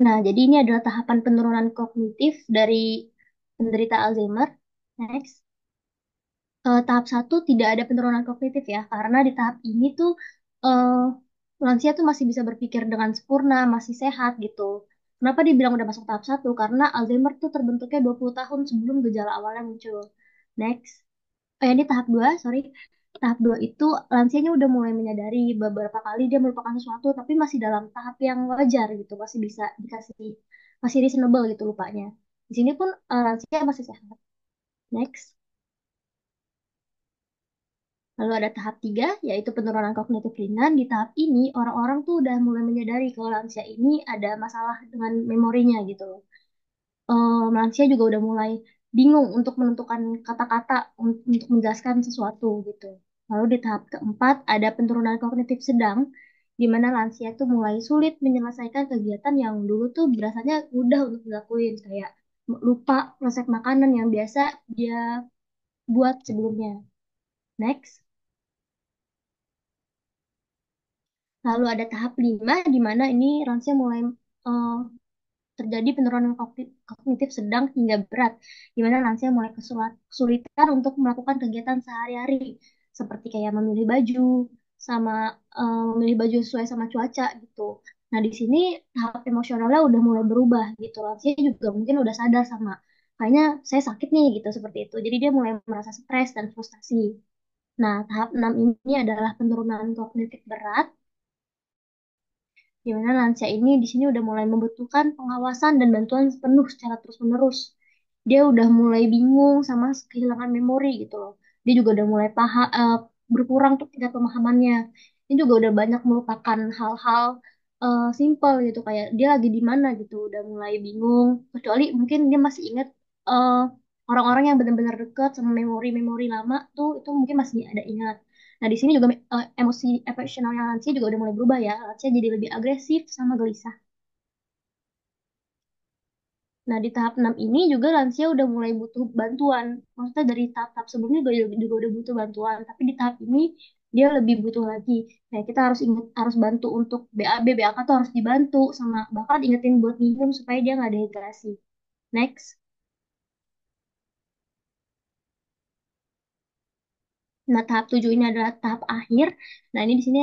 Nah, jadi ini adalah tahapan penurunan kognitif dari penderita Alzheimer. Next. Tahap satu tidak ada penurunan kognitif ya, karena di tahap ini tuh eh, lansia tuh masih bisa berpikir dengan sempurna, masih sehat gitu. Kenapa dibilang udah masuk tahap satu? Karena Alzheimer tuh terbentuknya 20 tahun sebelum gejala awalnya muncul. Next. Ini tahap 2 sorry. Tahap 2 itu lansianya udah mulai menyadari beberapa kali dia melupakan sesuatu, tapi masih dalam tahap yang wajar gitu, masih bisa dikasih, masih reasonable gitu lupanya. Di sini pun lansia masih sehat. Next. Lalu ada tahap 3, yaitu penurunan kognitif ringan. Di tahap ini, orang-orang tuh udah mulai menyadari kalau lansia ini ada masalah dengan memorinya gitu loh. Lansia juga udah mulai bingung untuk menentukan kata-kata untuk menjelaskan sesuatu gitu. Lalu di tahap keempat, ada penurunan kognitif sedang, di mana lansia tuh mulai sulit menyelesaikan kegiatan yang dulu tuh berasanya mudah untuk dilakuin, kayak lupa resep makanan yang biasa dia buat sebelumnya. Next. Lalu ada tahap 5 di mana ini lansia mulai eh, terjadi penurunan kognitif sedang hingga berat, di mana lansia mulai kesulitan untuk melakukan kegiatan sehari-hari, seperti kayak memilih baju, sama memilih baju sesuai sama cuaca gitu. Nah, di sini tahap emosionalnya udah mulai berubah gitu. Lansia juga mungkin udah sadar sama, kayaknya saya sakit nih gitu, seperti itu. Jadi dia mulai merasa stres dan frustasi. Nah, tahap 6 ini adalah penurunan kognitif berat di mana lansia ini di sini udah mulai membutuhkan pengawasan dan bantuan penuh secara terus-menerus. Dia udah mulai bingung sama kehilangan memori gitu loh. Dia juga udah mulai berkurang tuh tingkat pemahamannya. Ini juga udah banyak melupakan hal-hal simple gitu, kayak dia lagi di mana gitu, udah mulai bingung. Kecuali mungkin dia masih ingat eh, orang-orang yang benar-benar dekat sama memori-memori lama tuh, itu mungkin masih ada ingat. Nah, di sini juga emosi emosionalnya lansia juga udah mulai berubah ya. Lansia jadi lebih agresif sama gelisah. Nah, di tahap 6 ini juga lansia udah mulai butuh bantuan. Maksudnya dari tahap-tahap sebelumnya juga udah butuh bantuan. Tapi di tahap ini dia lebih butuh lagi. Kayak kita harus ingat, harus bantu untuk BAB, BAK tuh harus dibantu. Sama bahkan ingetin buat minum supaya dia nggak dehidrasi. Next. Nah, tahap 7 ini adalah tahap akhir. Nah, ini di sini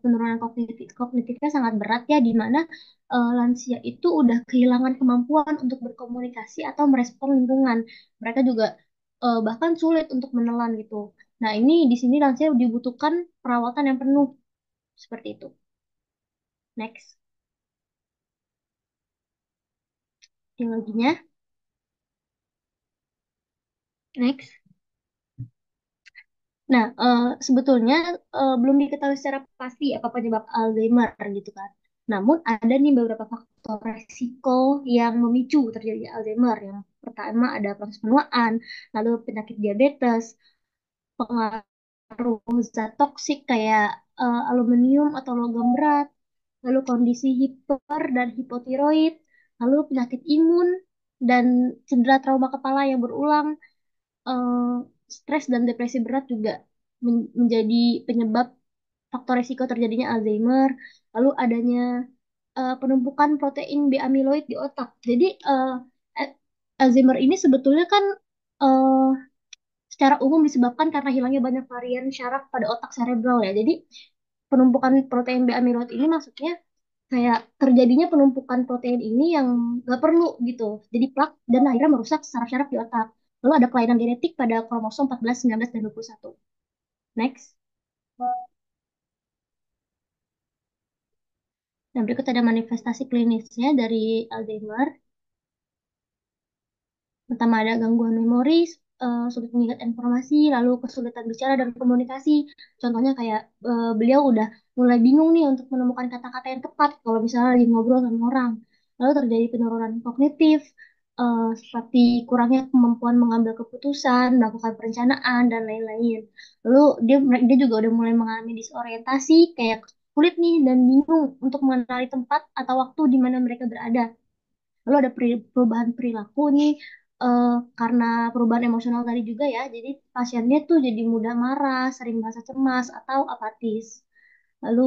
penurunan kognitifnya sangat berat ya, di mana lansia itu udah kehilangan kemampuan untuk berkomunikasi atau merespon lingkungan. Mereka juga bahkan sulit untuk menelan gitu. Nah, ini di sini lansia dibutuhkan perawatan yang penuh seperti itu. Next. Teknologinya. Next. Nah, sebetulnya belum diketahui secara pasti apa penyebab Alzheimer gitu kan. Namun ada nih beberapa faktor resiko yang memicu terjadinya Alzheimer. Yang pertama ada proses penuaan, lalu penyakit diabetes, pengaruh zat toksik kayak aluminium atau logam berat, lalu kondisi hiper dan hipotiroid, lalu penyakit imun dan cedera trauma kepala yang berulang, eh, stres dan depresi berat juga menjadi penyebab faktor risiko terjadinya Alzheimer. Lalu adanya penumpukan protein B-amiloid di otak. Jadi eh, Alzheimer ini sebetulnya kan eh, secara umum disebabkan karena hilangnya banyak varian syaraf pada otak cerebral ya. Jadi penumpukan protein B-amiloid ini maksudnya kayak terjadinya penumpukan protein ini yang nggak perlu gitu. Jadi plak dan akhirnya merusak saraf-saraf di otak. Lalu ada kelainan genetik pada kromosom 14, 19, dan 21. Next. Dan berikut ada manifestasi klinisnya dari Alzheimer. Pertama ada gangguan memori, sulit mengingat informasi, lalu kesulitan bicara dan komunikasi. Contohnya kayak beliau udah mulai bingung nih untuk menemukan kata-kata yang tepat kalau misalnya lagi ngobrol sama orang. Lalu terjadi penurunan kognitif, seperti kurangnya kemampuan mengambil keputusan, melakukan perencanaan, dan lain-lain. Lalu dia juga udah mulai mengalami disorientasi, kayak sulit nih dan bingung untuk mengenali tempat atau waktu di mana mereka berada. Lalu ada perubahan perilaku nih karena perubahan emosional tadi juga ya. Jadi pasiennya tuh jadi mudah marah, sering merasa cemas atau apatis. Lalu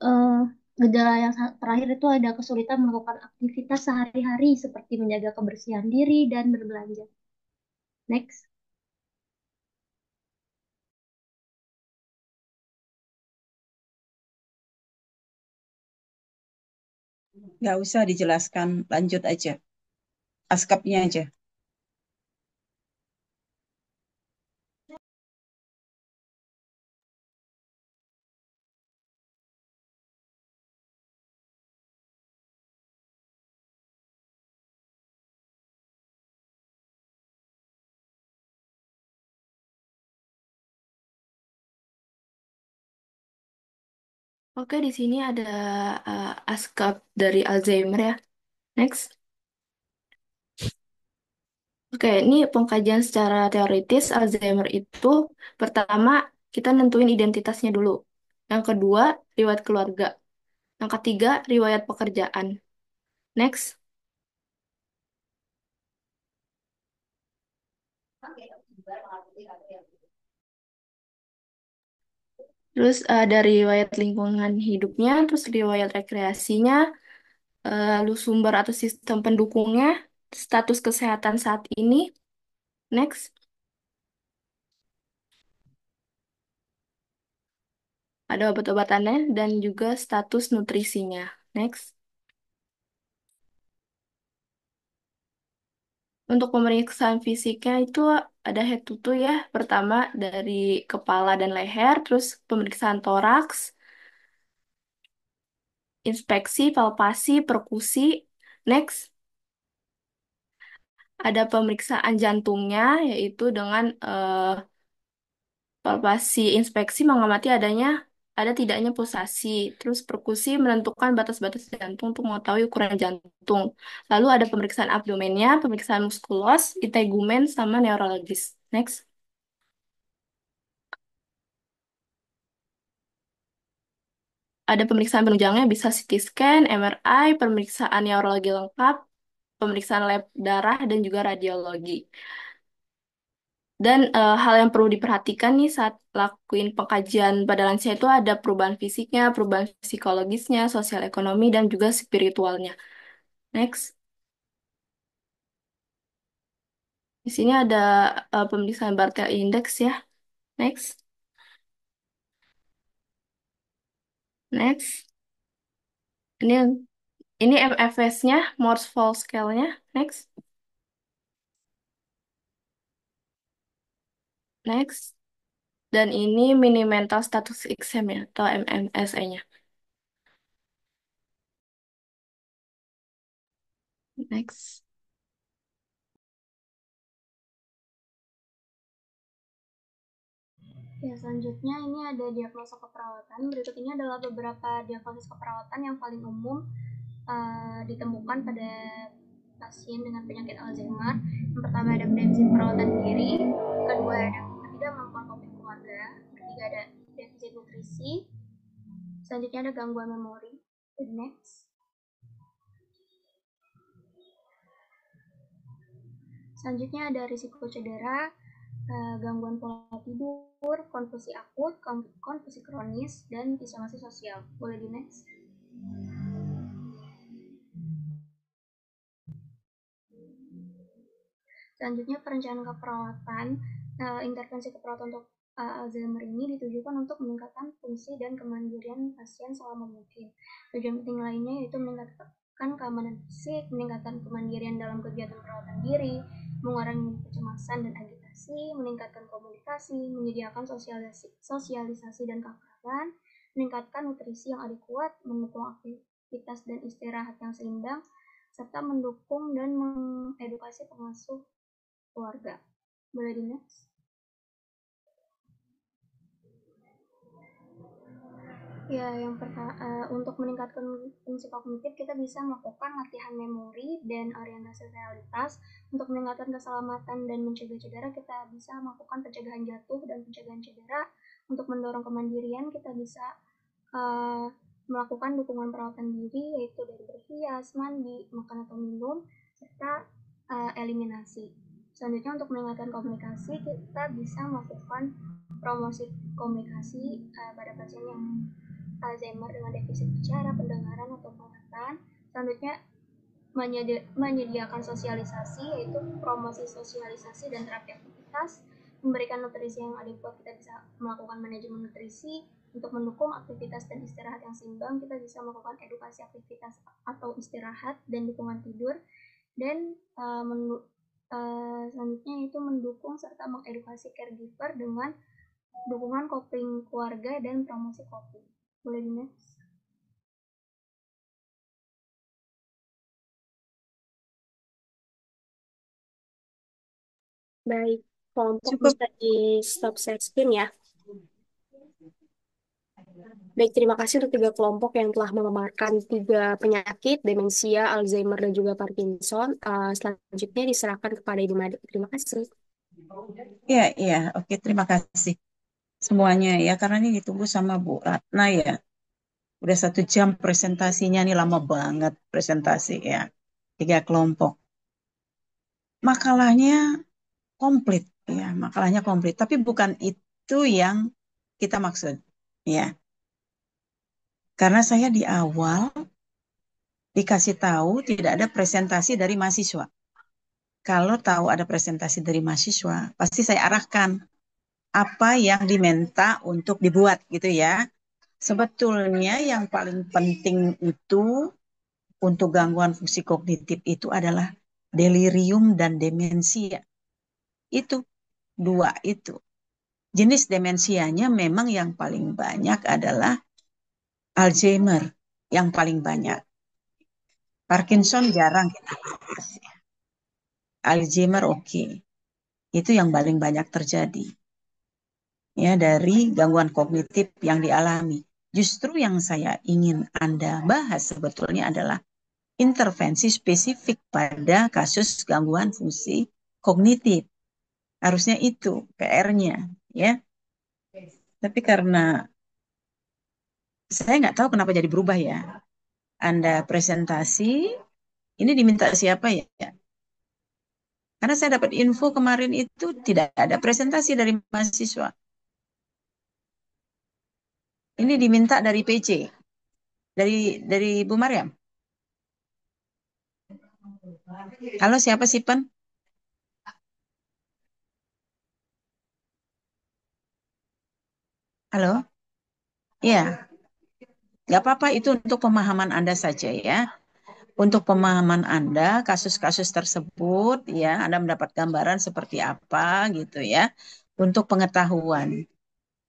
eh, gejala yang terakhir itu ada kesulitan melakukan aktivitas sehari-hari seperti menjaga kebersihan diri dan berbelanja. Next. Nggak usah dijelaskan, lanjut aja. Askapnya aja. Oke, di sini ada ASCAP dari Alzheimer ya. Next. Oke, ini pengkajian secara teoritis Alzheimer itu pertama kita nentuin identitasnya dulu. Yang kedua, riwayat keluarga. Yang ketiga, riwayat pekerjaan. Next. Terus ada riwayat lingkungan hidupnya, terus riwayat rekreasinya, lalu sumber atau sistem pendukungnya, status kesehatan saat ini. Next. Ada obat-obatannya dan juga status nutrisinya. Next. Untuk pemeriksaan fisiknya itu ada head to toe ya. Pertama dari kepala dan leher, terus pemeriksaan toraks, inspeksi, palpasi, perkusi. Next, ada pemeriksaan jantungnya yaitu dengan palpasi inspeksi mengamati ada tidaknya pulsasi. Terus perkusi menentukan batas-batas jantung untuk mengetahui ukuran jantung. Lalu ada pemeriksaan abdomennya, pemeriksaan muskulos, integumen, sama neurologis. Next. Ada pemeriksaan penunjangnya bisa CT scan, MRI, pemeriksaan neurologi lengkap, pemeriksaan lab darah, dan juga radiologi. Dan hal yang perlu diperhatikan nih saat lakuin pengkajian pada lansia itu ada perubahan fisiknya, perubahan psikologisnya, sosial ekonomi, dan juga spiritualnya. Next. Di sini ada pemeriksaan Bartel Index ya. Next. Next. Ini ini MFS-nya, Morse Fall Scale-nya. Next. Next. Dan ini mini mental status exam ya, atau MMSE-nya. Next. Ya, selanjutnya ini ada diagnosa keperawatan. Berikut ini adalah beberapa diagnosis keperawatan yang paling umum ditemukan pada pasien dengan penyakit Alzheimer. Yang pertama ada defisit perawatan diri, kedua ada ketidakmampuan coping keluarga, ketiga ada defisit nutrisi, selanjutnya ada gangguan memori. Next. Selanjutnya ada risiko cedera, gangguan pola tidur, konfusi akut, konfusi kronis, dan isolasi sosial. Boleh di next. Selanjutnya perencanaan keperawatan, intervensi keperawatan untuk Alzheimer ini ditujukan untuk meningkatkan fungsi dan kemandirian pasien selama mungkin. Tujuan penting lainnya yaitu meningkatkan keamanan fisik, meningkatkan kemandirian dalam kegiatan perawatan diri, mengurangi kecemasan dan agitasi, meningkatkan komunikasi, menyediakan sosialisasi dan keakraban, meningkatkan nutrisi yang adekuat, mendukung aktivitas dan istirahat yang seimbang, serta mendukung dan mengedukasi pengasuh keluarga. Boleh di next? Ya, yang pertama, untuk meningkatkan fungsi kognitif, kita bisa melakukan latihan memori dan orientasi realitas. Untuk meningkatkan keselamatan dan mencegah cedera, kita bisa melakukan pencegahan jatuh dan pencegahan cedera. Untuk mendorong kemandirian, kita bisa melakukan dukungan perawatan diri, yaitu dari berhias, mandi, makan atau minum, serta eliminasi. Selanjutnya, untuk meningkatkan komunikasi, kita bisa melakukan promosi komunikasi pada pasien yang Alzheimer dengan defisit bicara, pendengaran, atau penglihatan. Selanjutnya, menyediakan sosialisasi, yaitu promosi sosialisasi dan terapi aktivitas. Memberikan nutrisi yang adekuat, kita bisa melakukan manajemen nutrisi. Untuk mendukung aktivitas dan istirahat yang seimbang, kita bisa melakukan edukasi aktivitas atau istirahat dan dukungan tidur. Dan selanjutnya itu mendukung serta mengedukasi caregiver dengan dukungan coping keluarga dan promosi coping. Boleh di next? Baik, kelompok Cukup. bisa di stop share screen ya. Baik, terima kasih untuk 3 kelompok yang telah memaparkan 3 penyakit, demensia, Alzheimer, dan juga Parkinson. Selanjutnya diserahkan kepada Ibu Made. Terima kasih. Iya, iya. Oke, terima kasih semuanya ya. Karena ini ditunggu sama Bu Ratna ya. Udah 1 jam presentasinya, nih lama banget presentasi ya. 3 kelompok. Makalahnya komplit ya, makalahnya komplit. Tapi bukan itu yang kita maksud ya. Karena saya di awal dikasih tahu tidak ada presentasi dari mahasiswa. Kalau tahu ada presentasi dari mahasiswa, pasti saya arahkan apa yang diminta untuk dibuat gitu ya. Sebetulnya yang paling penting itu untuk gangguan fungsi kognitif itu adalah delirium dan demensia. Itu 2 itu. Jenis demensianya memang yang paling banyak adalah Alzheimer yang paling banyak. Parkinson jarang kita bahas. Alzheimer oke. Itu yang paling banyak terjadi. Ya, dari gangguan kognitif yang dialami. Justru yang saya ingin Anda bahas sebetulnya adalah intervensi spesifik pada kasus gangguan fungsi kognitif. Harusnya itu PR-nya, ya. Tapi karena saya nggak tahu kenapa jadi berubah ya. Anda presentasi, ini diminta siapa ya? Karena saya dapat info kemarin itu tidak ada presentasi dari mahasiswa. Ini diminta dari PC, dari Bu Maryam. Halo, siapa sih Pen? Halo? Ya, nggak apa-apa itu untuk pemahaman Anda saja ya. Untuk pemahaman Anda, kasus-kasus tersebut ya, Anda mendapat gambaran seperti apa gitu ya. Untuk pengetahuan.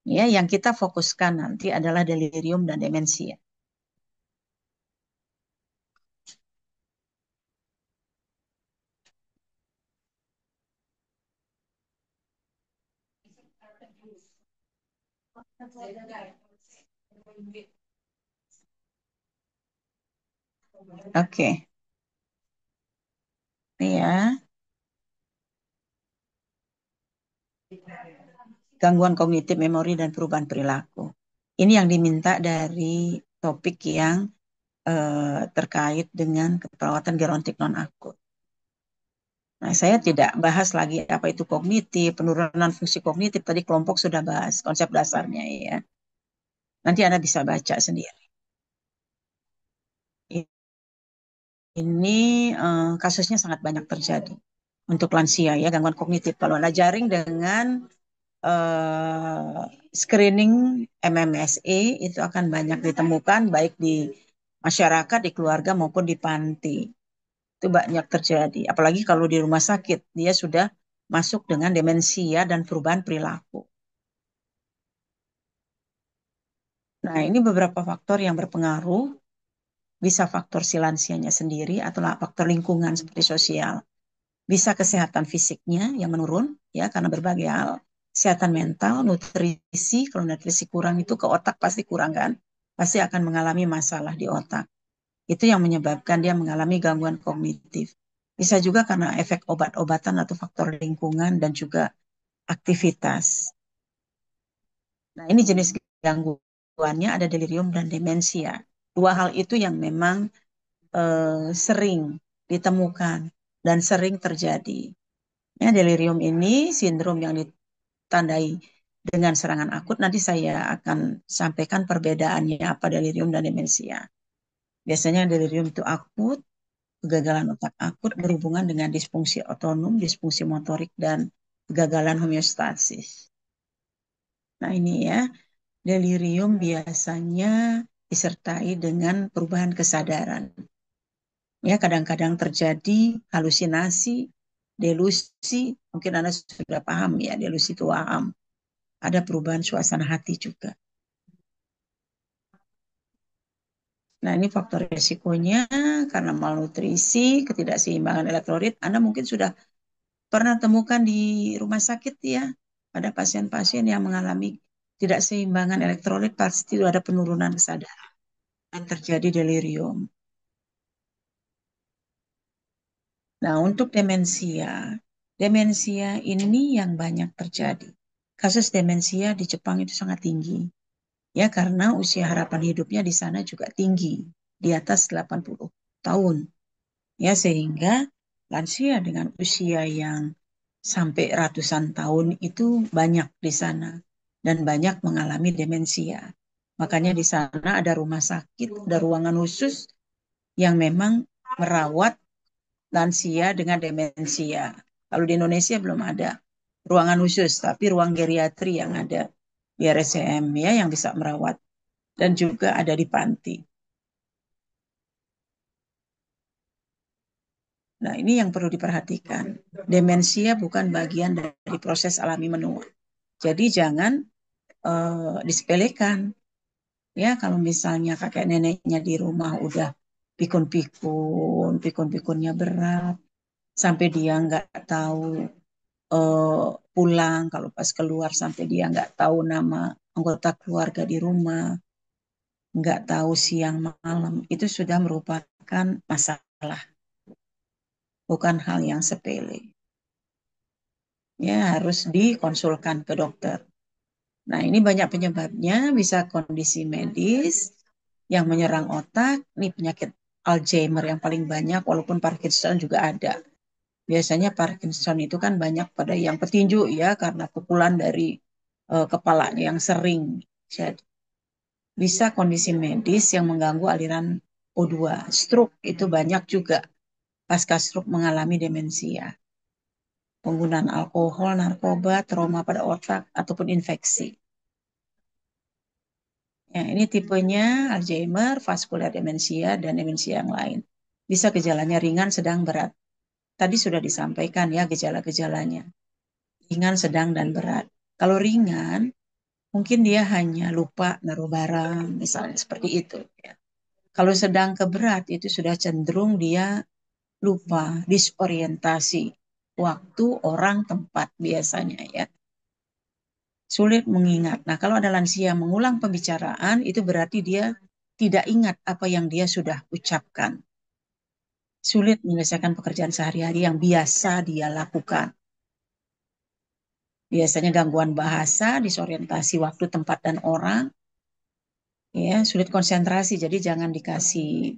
Ya, yang kita fokuskan nanti adalah delirium dan demensia. Oke. Ini ya. Gangguan kognitif, memori, dan perubahan perilaku. Ini yang diminta dari topik yang terkait dengan keperawatan gerontik non-akut. Nah, saya tidak bahas lagi apa itu kognitif, penurunan fungsi kognitif. Tadi kelompok sudah bahas konsep dasarnya ya. Nanti Anda bisa baca sendiri. Ini kasusnya sangat banyak terjadi untuk lansia ya, gangguan kognitif. Kalau Anda jaring dengan screening MMSE itu akan banyak ditemukan baik di masyarakat, di keluarga maupun di panti. Itu banyak terjadi. Apalagi kalau di rumah sakit, dia sudah masuk dengan demensia dan perubahan perilaku. Nah, ini beberapa faktor yang berpengaruh. Bisa faktor si lansianya sendiri atau faktor lingkungan seperti sosial. Bisa kesehatan fisiknya yang menurun ya karena berbagai hal. Kesehatan mental, nutrisi, kalau nutrisi kurang itu ke otak pasti kurang kan. Pasti akan mengalami masalah di otak. Itu yang menyebabkan dia mengalami gangguan kognitif. Bisa juga karena efek obat-obatan atau faktor lingkungan dan juga aktivitas. Nah, ini jenis gangguannya ada delirium dan demensia. Dua hal itu yang memang sering ditemukan dan sering terjadi. Ya, delirium ini sindrom yang ditandai dengan serangan akut. Nanti saya akan sampaikan perbedaannya apa delirium dan demensia. Biasanya delirium itu akut, kegagalan otak akut berhubungan dengan disfungsi otonom, disfungsi motorik, dan kegagalan homeostasis. Nah ini ya, delirium biasanya disertai dengan perubahan kesadaran. Ya, kadang-kadang terjadi halusinasi, delusi, mungkin Anda sudah paham ya, delusi itu paham. Ada perubahan suasana hati juga. Nah, ini faktor resikonya karena malnutrisi, ketidakseimbangan elektrolit. Anda mungkin sudah pernah temukan di rumah sakit ya, ada pasien-pasien yang mengalami tidak seimbangan elektrolit, pasti ada penurunan kesadaran dan terjadi delirium. Nah, untuk demensia ini yang banyak terjadi. Kasus demensia di Jepang itu sangat tinggi. Ya, karena usia harapan hidupnya di sana juga tinggi, di atas 80 tahun. Ya, sehingga lansia dengan usia yang sampai ratusan tahun itu banyak di sana dan banyak mengalami demensia. Makanya di sana ada rumah sakit, ada ruangan khusus yang memang merawat lansia dengan demensia. Kalau di Indonesia belum ada ruangan khusus, tapi ruang geriatri yang ada di RSCM ya yang bisa merawat dan juga ada di panti. Nah, ini yang perlu diperhatikan. Demensia bukan bagian dari proses alami menua. Jadi jangan disepelekan. Ya, kalau misalnya kakek neneknya di rumah udah pikun-pikunnya berat, sampai dia nggak tahu pulang, kalau pas keluar sampai dia nggak tahu nama anggota keluarga di rumah, nggak tahu siang malam, itu sudah merupakan masalah, bukan hal yang sepele. Ya, harus dikonsulkan ke dokter. Nah, ini banyak penyebabnya, bisa kondisi medis yang menyerang otak, ini penyakit Alzheimer yang paling banyak, walaupun Parkinson juga ada. Biasanya Parkinson itu kan banyak pada yang petinju ya, karena pukulan dari kepalanya yang sering. Jadi, bisa kondisi medis yang mengganggu aliran O2. Stroke itu banyak juga. Pasca stroke mengalami demensia. Penggunaan alkohol, narkoba, trauma pada otak, ataupun infeksi. Ya, ini tipenya Alzheimer, vaskular demensia, dan demensia yang lain. Bisa gejalanya ringan, sedang, berat. Tadi sudah disampaikan ya gejala-gejalanya. Ringan, sedang, dan berat. Kalau ringan, mungkin dia hanya lupa naruh barang, misalnya seperti itu. Ya. Kalau sedang ke berat, itu sudah cenderung dia lupa, disorientasi. Waktu, orang, tempat biasanya ya. Sulit mengingat. Nah, kalau ada lansia mengulang pembicaraan, itu berarti dia tidak ingat apa yang dia sudah ucapkan. Sulit menyelesaikan pekerjaan sehari-hari yang biasa dia lakukan. Biasanya gangguan bahasa, disorientasi waktu, tempat, dan orang. Ya, sulit konsentrasi, jadi jangan dikasih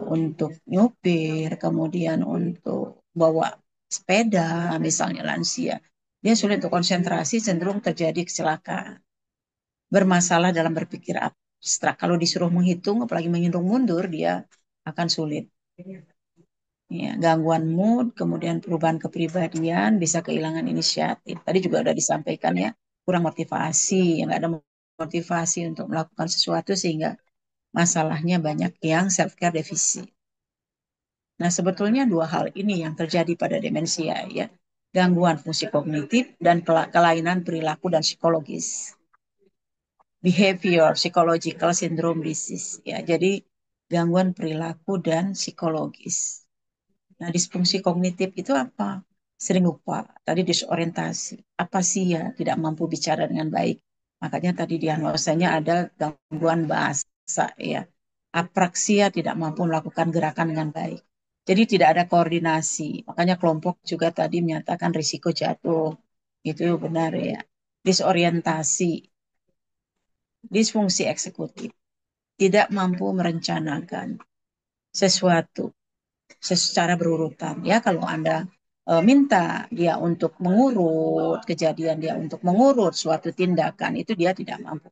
untuk nyupir, kemudian untuk bawa sepeda, misalnya lansia. Dia sulit untuk konsentrasi, cenderung terjadi kecelakaan. Bermasalah dalam berpikir abstrak. Kalau disuruh menghitung, apalagi menghitung mundur, dia akan sulit. Ya, gangguan mood, kemudian perubahan kepribadian, bisa kehilangan inisiatif. Tadi juga udah disampaikan ya, kurang motivasi, yang nggak ada motivasi untuk melakukan sesuatu sehingga masalahnya banyak yang self-care defisit. Nah, sebetulnya dua hal ini yang terjadi pada demensia ya. Gangguan fungsi kognitif dan kelainan perilaku dan psikologis. Behavior psychological syndrome disease ya. Jadi gangguan perilaku dan psikologis. Nah, disfungsi kognitif itu apa? Sering lupa, tadi disorientasi. Apa sih ya tidak mampu bicara dengan baik? Makanya tadi diagnosanya ada gangguan bahasa ya. Apraksia tidak mampu melakukan gerakan dengan baik. Jadi tidak ada koordinasi. Makanya kelompok juga tadi menyatakan risiko jatuh. Itu benar ya. Disorientasi, disfungsi eksekutif, tidak mampu merencanakan sesuatu secara berurutan ya. Kalau Anda minta dia untuk mengurut kejadian, dia untuk mengurut suatu tindakan, itu dia tidak mampu.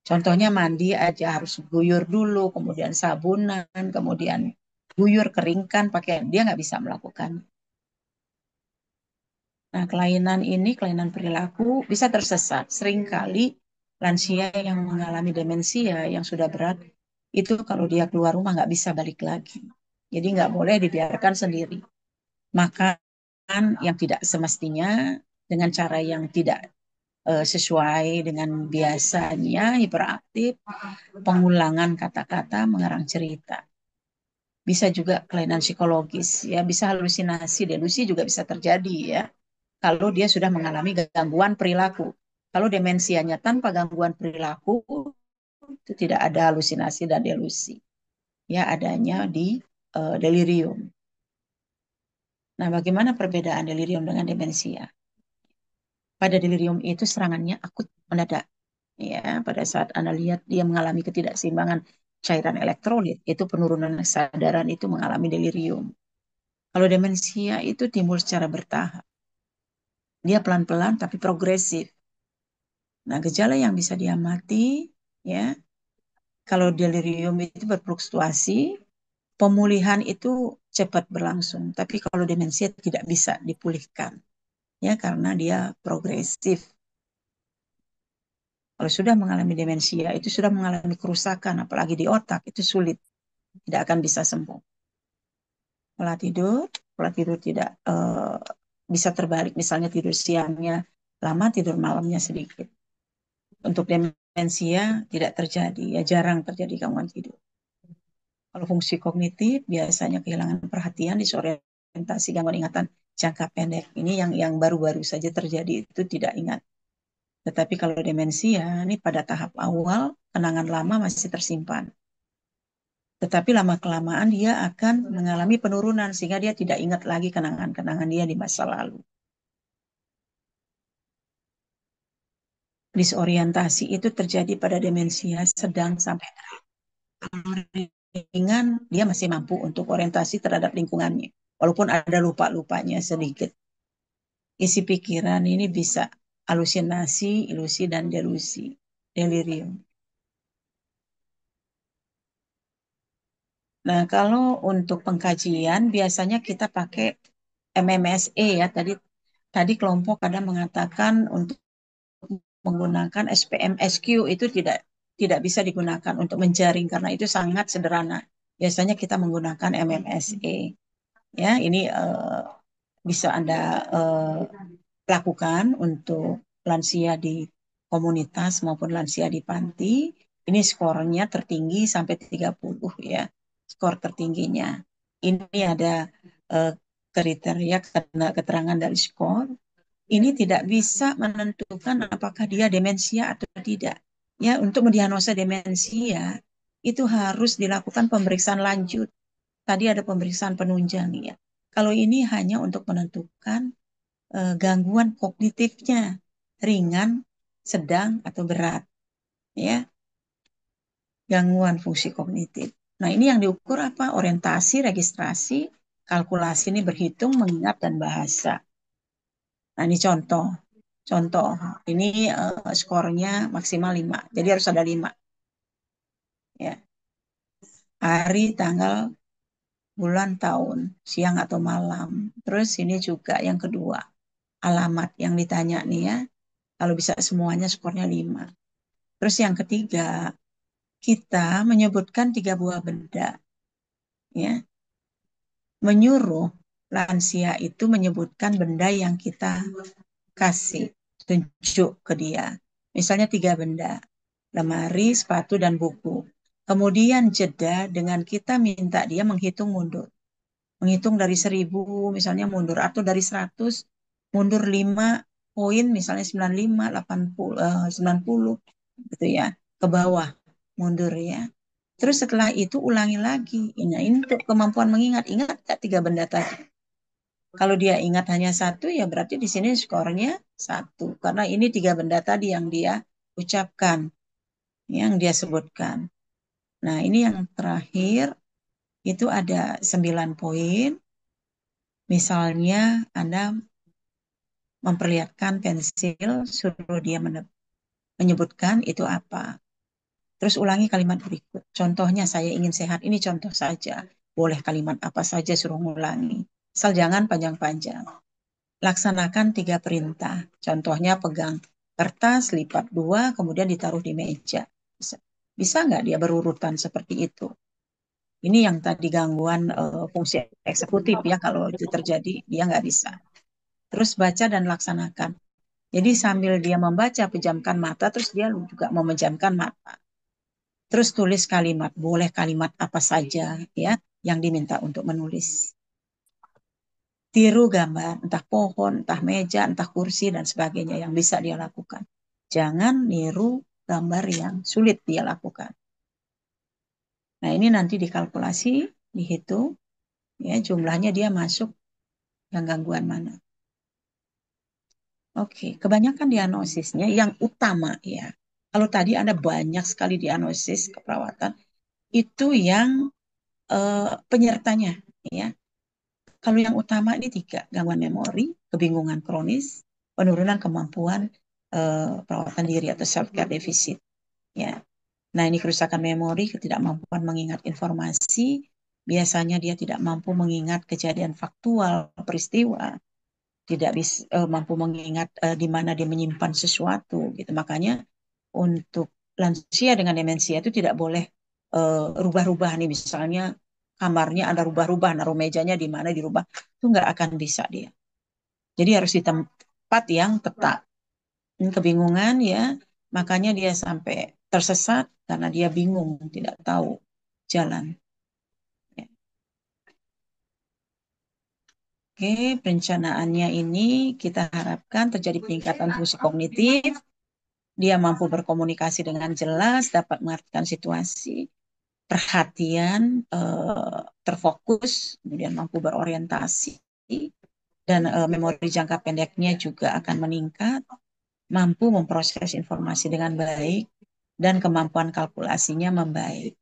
Contohnya mandi aja harus guyur dulu, kemudian sabunan, kemudian guyur keringkan pakai, dia nggak bisa melakukan. Nah, kelainan ini, kelainan perilaku bisa tersesat. Seringkali lansia yang mengalami demensia yang sudah berat, itu kalau dia keluar rumah nggak bisa balik lagi. Jadi nggak boleh dibiarkan sendiri. Makan yang tidak semestinya, dengan cara yang tidak sesuai dengan biasanya, hiperaktif, pengulangan kata-kata, mengarang cerita. Bisa juga kelainan psikologis, ya, bisa halusinasi, delusi juga bisa terjadi ya. Kalau dia sudah mengalami gangguan perilaku. Kalau demensianya tanpa gangguan perilaku, itu tidak ada halusinasi dan delusi. Ya, adanya di delirium. Nah, bagaimana perbedaan delirium dengan demensia? Pada delirium itu serangannya akut mendadak. Ya, pada saat Anda lihat dia mengalami ketidakseimbangan cairan elektrolit, itu penurunan kesadaran, itu mengalami delirium. Kalau demensia itu timbul secara bertahap. Dia pelan-pelan tapi progresif. Nah, gejala yang bisa diamati ya, kalau delirium itu berfluktuasi, pemulihan itu cepat berlangsung. Tapi kalau demensia tidak bisa dipulihkan ya, karena dia progresif. Kalau sudah mengalami demensia, itu sudah mengalami kerusakan, apalagi di otak, itu sulit, tidak akan bisa sembuh. Pola tidur tidak bisa terbalik, misalnya tidur siangnya lama, tidur malamnya sedikit. Untuk demensia tidak terjadi, ya jarang terjadi gangguan tidur. Kalau fungsi kognitif biasanya kehilangan perhatian, disorientasi, gangguan ingatan jangka pendek. Ini yang baru-baru saja terjadi, itu tidak ingat. Tetapi kalau demensia, ini pada tahap awal, kenangan lama masih tersimpan. Tetapi lama-kelamaan dia akan mengalami penurunan, sehingga dia tidak ingat lagi kenangan-kenangan dia di masa lalu. Disorientasi itu terjadi pada demensia sedang sampai berat. Kalau ringan, dia masih mampu untuk orientasi terhadap lingkungannya. Walaupun ada lupa-lupanya sedikit. Isi pikiran ini bisa halusinasi, ilusi, dan delusi. Delirium. Nah, kalau untuk pengkajian, biasanya kita pakai MMSE ya. Tadi kelompok ada mengatakan untuk menggunakan SPMSQ itu tidak bisa digunakan untuk menjaring karena itu sangat sederhana. Biasanya kita menggunakan MMSE. Ya, ini bisa Anda lakukan untuk lansia di komunitas maupun lansia di panti. Ini skornya tertinggi sampai 30 ya. Skor tertingginya. Ini ada eh, kriteria karena keterangan dari skor. Ini tidak bisa menentukan apakah dia demensia atau tidak. Ya, untuk mendiagnosa demensia itu harus dilakukan pemeriksaan lanjut. Tadi ada pemeriksaan penunjang ya. Kalau ini hanya untuk menentukan gangguan kognitifnya ringan, sedang atau berat, ya, gangguan fungsi kognitif. Nah, ini yang diukur apa? Orientasi, registrasi, kalkulasi, ini berhitung, mengingat, dan bahasa. Nah, ini contoh. Contoh, ini skornya maksimal 5. Jadi harus ada 5. Ya. Hari, tanggal, bulan, tahun, siang atau malam. Terus ini juga yang kedua, alamat yang ditanya nih ya. Kalau bisa semuanya skornya 5. Terus yang ketiga, kita menyebutkan 3 buah benda. Ya, menyuruh lansia itu menyebutkan benda yang kita kasih, tunjuk ke dia. Misalnya 3 benda, lemari, sepatu, dan buku. Kemudian jeda dengan kita minta dia menghitung mundur. Menghitung dari 1000 misalnya mundur, atau dari 100 mundur 5 poin, misalnya 95, 80, 90 gitu ya, ke bawah mundur ya. Terus setelah itu ulangi lagi. Ini untuk kemampuan mengingat. Ingat gak 3 benda tadi? Kalau dia ingat hanya 1, ya berarti di sini skornya 1. Karena ini 3 benda tadi yang dia ucapkan, yang dia sebutkan. Nah, ini yang terakhir, itu ada 9 poin. Misalnya Anda memperlihatkan pensil, suruh dia menyebutkan itu apa. Terus ulangi kalimat berikut. Contohnya, saya ingin sehat. Ini contoh saja. Boleh kalimat apa saja suruh ngulangi. Asal jangan panjang-panjang. Laksanakan 3 perintah. Contohnya, pegang kertas, lipat 2, kemudian ditaruh di meja. Bisa nggak dia berurutan seperti itu? Ini yang tadi gangguan fungsi eksekutif ya. Kalau itu terjadi, dia nggak bisa. Terus baca dan laksanakan. Jadi sambil dia membaca, pejamkan mata, terus dia juga memejamkan mata. Terus tulis kalimat, boleh kalimat apa saja ya yang diminta untuk menulis. Tiru gambar, entah pohon, entah meja, entah kursi, dan sebagainya yang bisa dia lakukan. Jangan niru gambar yang sulit dia lakukan. Nah, ini nanti dikalkulasi, dihitung, ya jumlahnya dia masuk yang gangguan mana. Oke, kebanyakan diagnosisnya yang utama ya. Kalau tadi ada banyak sekali diagnosis keperawatan, itu yang penyertanya ya. Kalau yang utama ini 3, gangguan memori, kebingungan kronis, penurunan kemampuan perawatan diri atau self-care deficit. Ya. Nah, ini kerusakan memori, ketidakmampuan mengingat informasi, biasanya dia tidak mampu mengingat kejadian faktual, peristiwa, tidak bisa mampu mengingat di mana dia menyimpan sesuatu, gitu. Makanya untuk lansia dengan demensia itu tidak boleh rubah-rubah nih, misalnya kamarnya ada rubah-rubah, naruh mejanya di mana dirubah, itu nggak akan bisa dia. Jadi harus di tempat yang tetap. Ini kebingungan ya, makanya dia sampai tersesat karena dia bingung, tidak tahu jalan. Ya. Oke, perencanaannya ini kita harapkan terjadi peningkatan fungsi kognitif, dia mampu berkomunikasi dengan jelas, dapat mengartikan situasi, perhatian, terfokus, kemudian mampu berorientasi, dan memori jangka pendeknya juga akan meningkat, mampu memproses informasi dengan baik, dan kemampuan kalkulasinya membaik.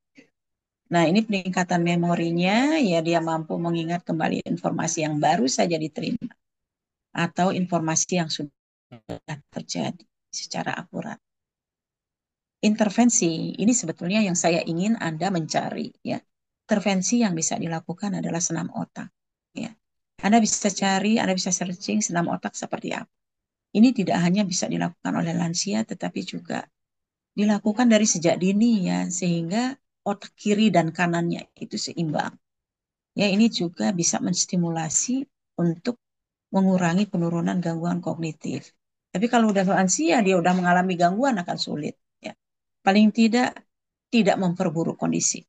Nah, ini peningkatan memorinya, ya dia mampu mengingat kembali informasi yang baru saja diterima, atau informasi yang sudah terjadi secara akurat. Intervensi, ini sebetulnya yang saya ingin Anda mencari ya. Intervensi yang bisa dilakukan adalah senam otak ya. Anda bisa cari, Anda bisa searching senam otak seperti apa. Ini tidak hanya bisa dilakukan oleh lansia tetapi juga dilakukan dari sejak dini ya, sehingga otak kiri dan kanannya itu seimbang. Ya, ini juga bisa menstimulasi untuk mengurangi penurunan gangguan kognitif. Tapi kalau udah lansia dia udah mengalami gangguan akan sulit ya. Paling tidak memperburuk kondisi.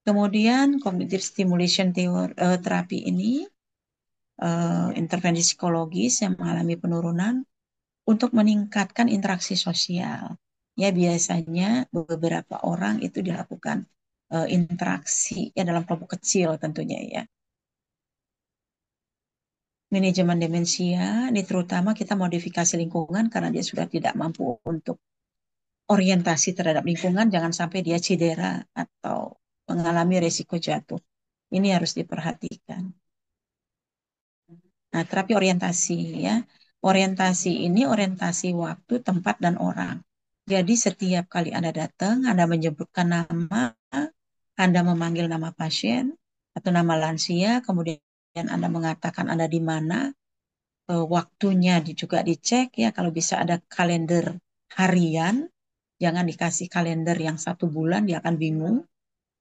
Kemudian cognitive stimulation terapi ini intervensi psikologis yang mengalami penurunan untuk meningkatkan interaksi sosial. Ya biasanya beberapa orang itu dilakukan interaksi ya dalam kelompok kecil tentunya ya. Manajemen demensia ini terutama kita modifikasi lingkungan karena dia sudah tidak mampu untuk orientasi terhadap lingkungan, jangan sampai dia cedera atau mengalami resiko jatuh. Ini harus diperhatikan. Nah, terapi orientasi ya. Orientasi ini orientasi waktu, tempat, dan orang. Jadi setiap kali Anda datang, Anda menyebutkan nama, Anda memanggil nama pasien atau nama lansia, kemudian Anda mengatakan Anda di mana, waktunya juga dicek ya, kalau bisa ada kalender harian, jangan dikasih kalender yang 1 bulan, dia akan bingung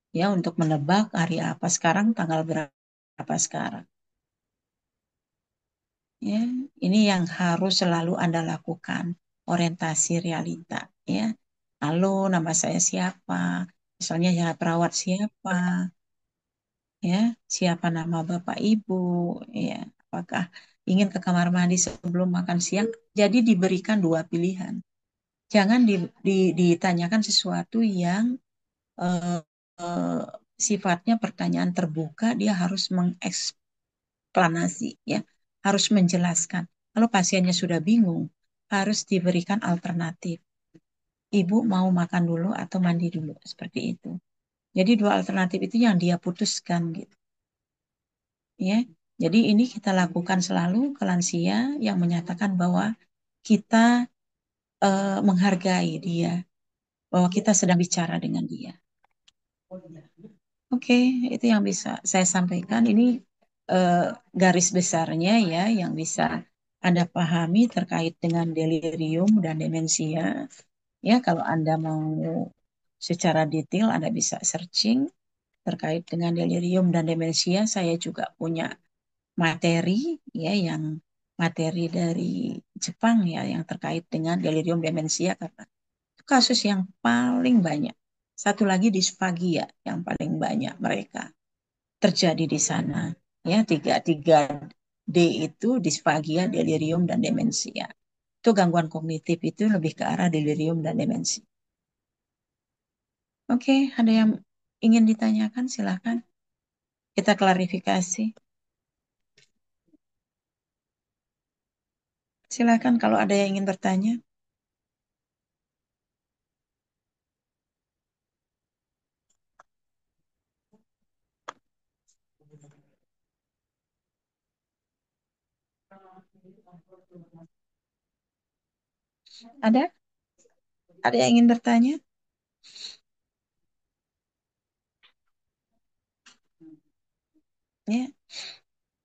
ya untuk menebak hari apa sekarang, tanggal berapa sekarang. Ya, ini yang harus selalu Anda lakukan, orientasi realita ya. Halo, nama saya siapa? Misalnya ya perawat siapa? Ya, siapa nama Bapak Ibu? Ya, apakah ingin ke kamar mandi sebelum makan siang? Jadi diberikan 2 pilihan. Jangan ditanyakan sesuatu yang eh, eh, sifatnya pertanyaan terbuka, dia harus mengeksplanasi ya, harus menjelaskan. Kalau pasiennya sudah bingung, harus diberikan alternatif. Ibu mau makan dulu atau mandi dulu, seperti itu. Jadi 2 alternatif itu yang dia putuskan gitu. Ya, jadi ini kita lakukan selalu ke lansia yang menyatakan bahwa kita menghargai dia, bahwa kita sedang bicara dengan dia. Oke, itu yang bisa saya sampaikan. Ini eh, garis besarnya ya, yang bisa Anda pahami terkait dengan delirium dan demensia. Ya, kalau Anda mau secara detail, Anda bisa searching terkait dengan delirium dan demensia. Saya juga punya materi ya, yang materi dari Jepang ya, yang terkait dengan delirium demensia, karena itu kasus yang paling banyak. Satu lagi disfagia yang paling banyak mereka terjadi di sana. Ya, tiga D itu disfagia, delirium, dan demensia. Itu gangguan kognitif itu lebih ke arah delirium dan demensi. Oke, ada yang ingin ditanyakan? Silakan. Kita klarifikasi. Silakan kalau ada yang ingin bertanya. Ada? Ada yang ingin bertanya? Ya,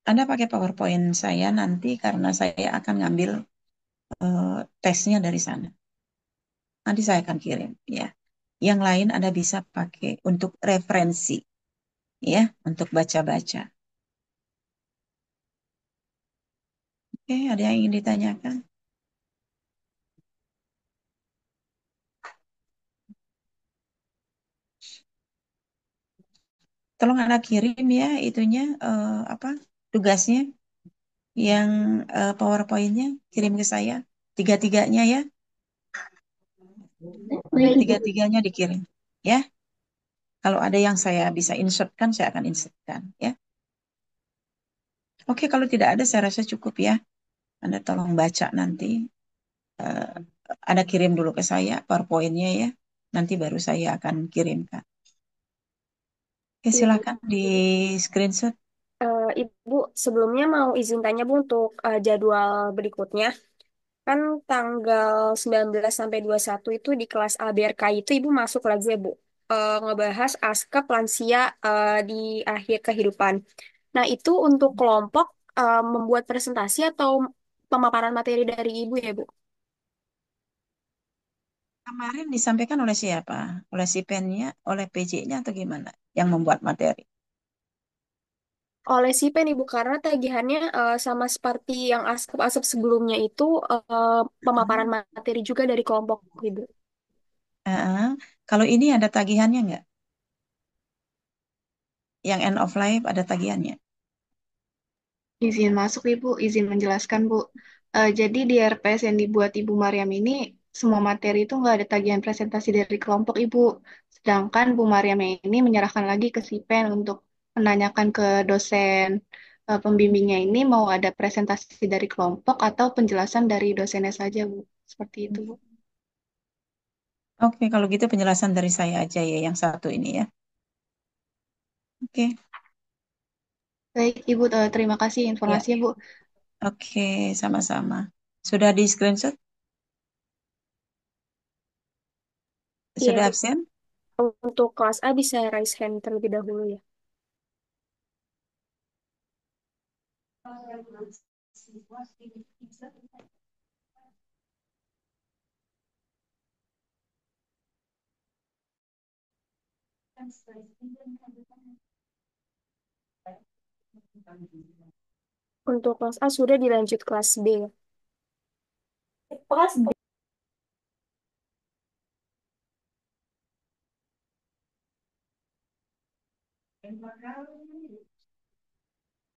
Anda pakai PowerPoint saya nanti karena saya akan ngambil tesnya dari sana. Nanti saya akan kirim ya. Yang lain Anda bisa pakai untuk referensi ya, untuk baca-baca. Oke, ada yang ingin ditanyakan? Tolong Anda kirim ya itunya, apa tugasnya, yang PowerPoint-nya kirim ke saya, tiga-tiganya ya, Baik, Ibu. tiga-tiganya dikirim ya. Kalau ada yang saya bisa insertkan, saya akan insertkan ya. Oke, kalau tidak ada saya rasa cukup ya. Anda tolong baca nanti. Eh, Anda kirim dulu ke saya PowerPoint-nya ya. Nanti baru saya akan kirimkan. Oke, Ibu, silakan di screenshot. Ibu sebelumnya mau izin tanya Bu untuk jadwal berikutnya. Kan tanggal 19 sampai 21 itu di kelas ABRK itu Ibu masuk lagi ya Bu. Ngebahas askep lansia di akhir kehidupan. Nah, itu untuk kelompok membuat presentasi atau pemaparan materi dari Ibu ya Bu? Kemarin disampaikan oleh siapa? Oleh si pennya, oleh PJ-nya atau gimana? Yang membuat materi. Oleh si pen Ibu karena tagihannya sama seperti yang askep-askep sebelumnya itu pemaparan materi juga dari kelompok Ibu. Ah, kalau ini ada tagihannya nggak? Yang end of life ada tagihannya? Izin masuk, Ibu, izin menjelaskan, Bu. Jadi di RPS yang dibuat Ibu Mariam ini, semua materi itu nggak ada tagihan presentasi dari kelompok Ibu. Sedangkan Bu Mariam ini menyerahkan lagi ke Sipen untuk menanyakan ke dosen pembimbingnya ini mau ada presentasi dari kelompok atau penjelasan dari dosennya saja, Bu. Seperti itu, Bu. Oke, kalau gitu penjelasan dari saya aja ya, yang satu ini ya. Oke, Baik, Ibu, terima kasih ya. informasinya, Bu. Oke, sama-sama. Sudah di screenshot? Iya Sudah Bu. absen? Untuk kelas A bisa raise hand terlebih dahulu ya. Untuk kelas A sudah dilanjut kelas B ya. Kelas B.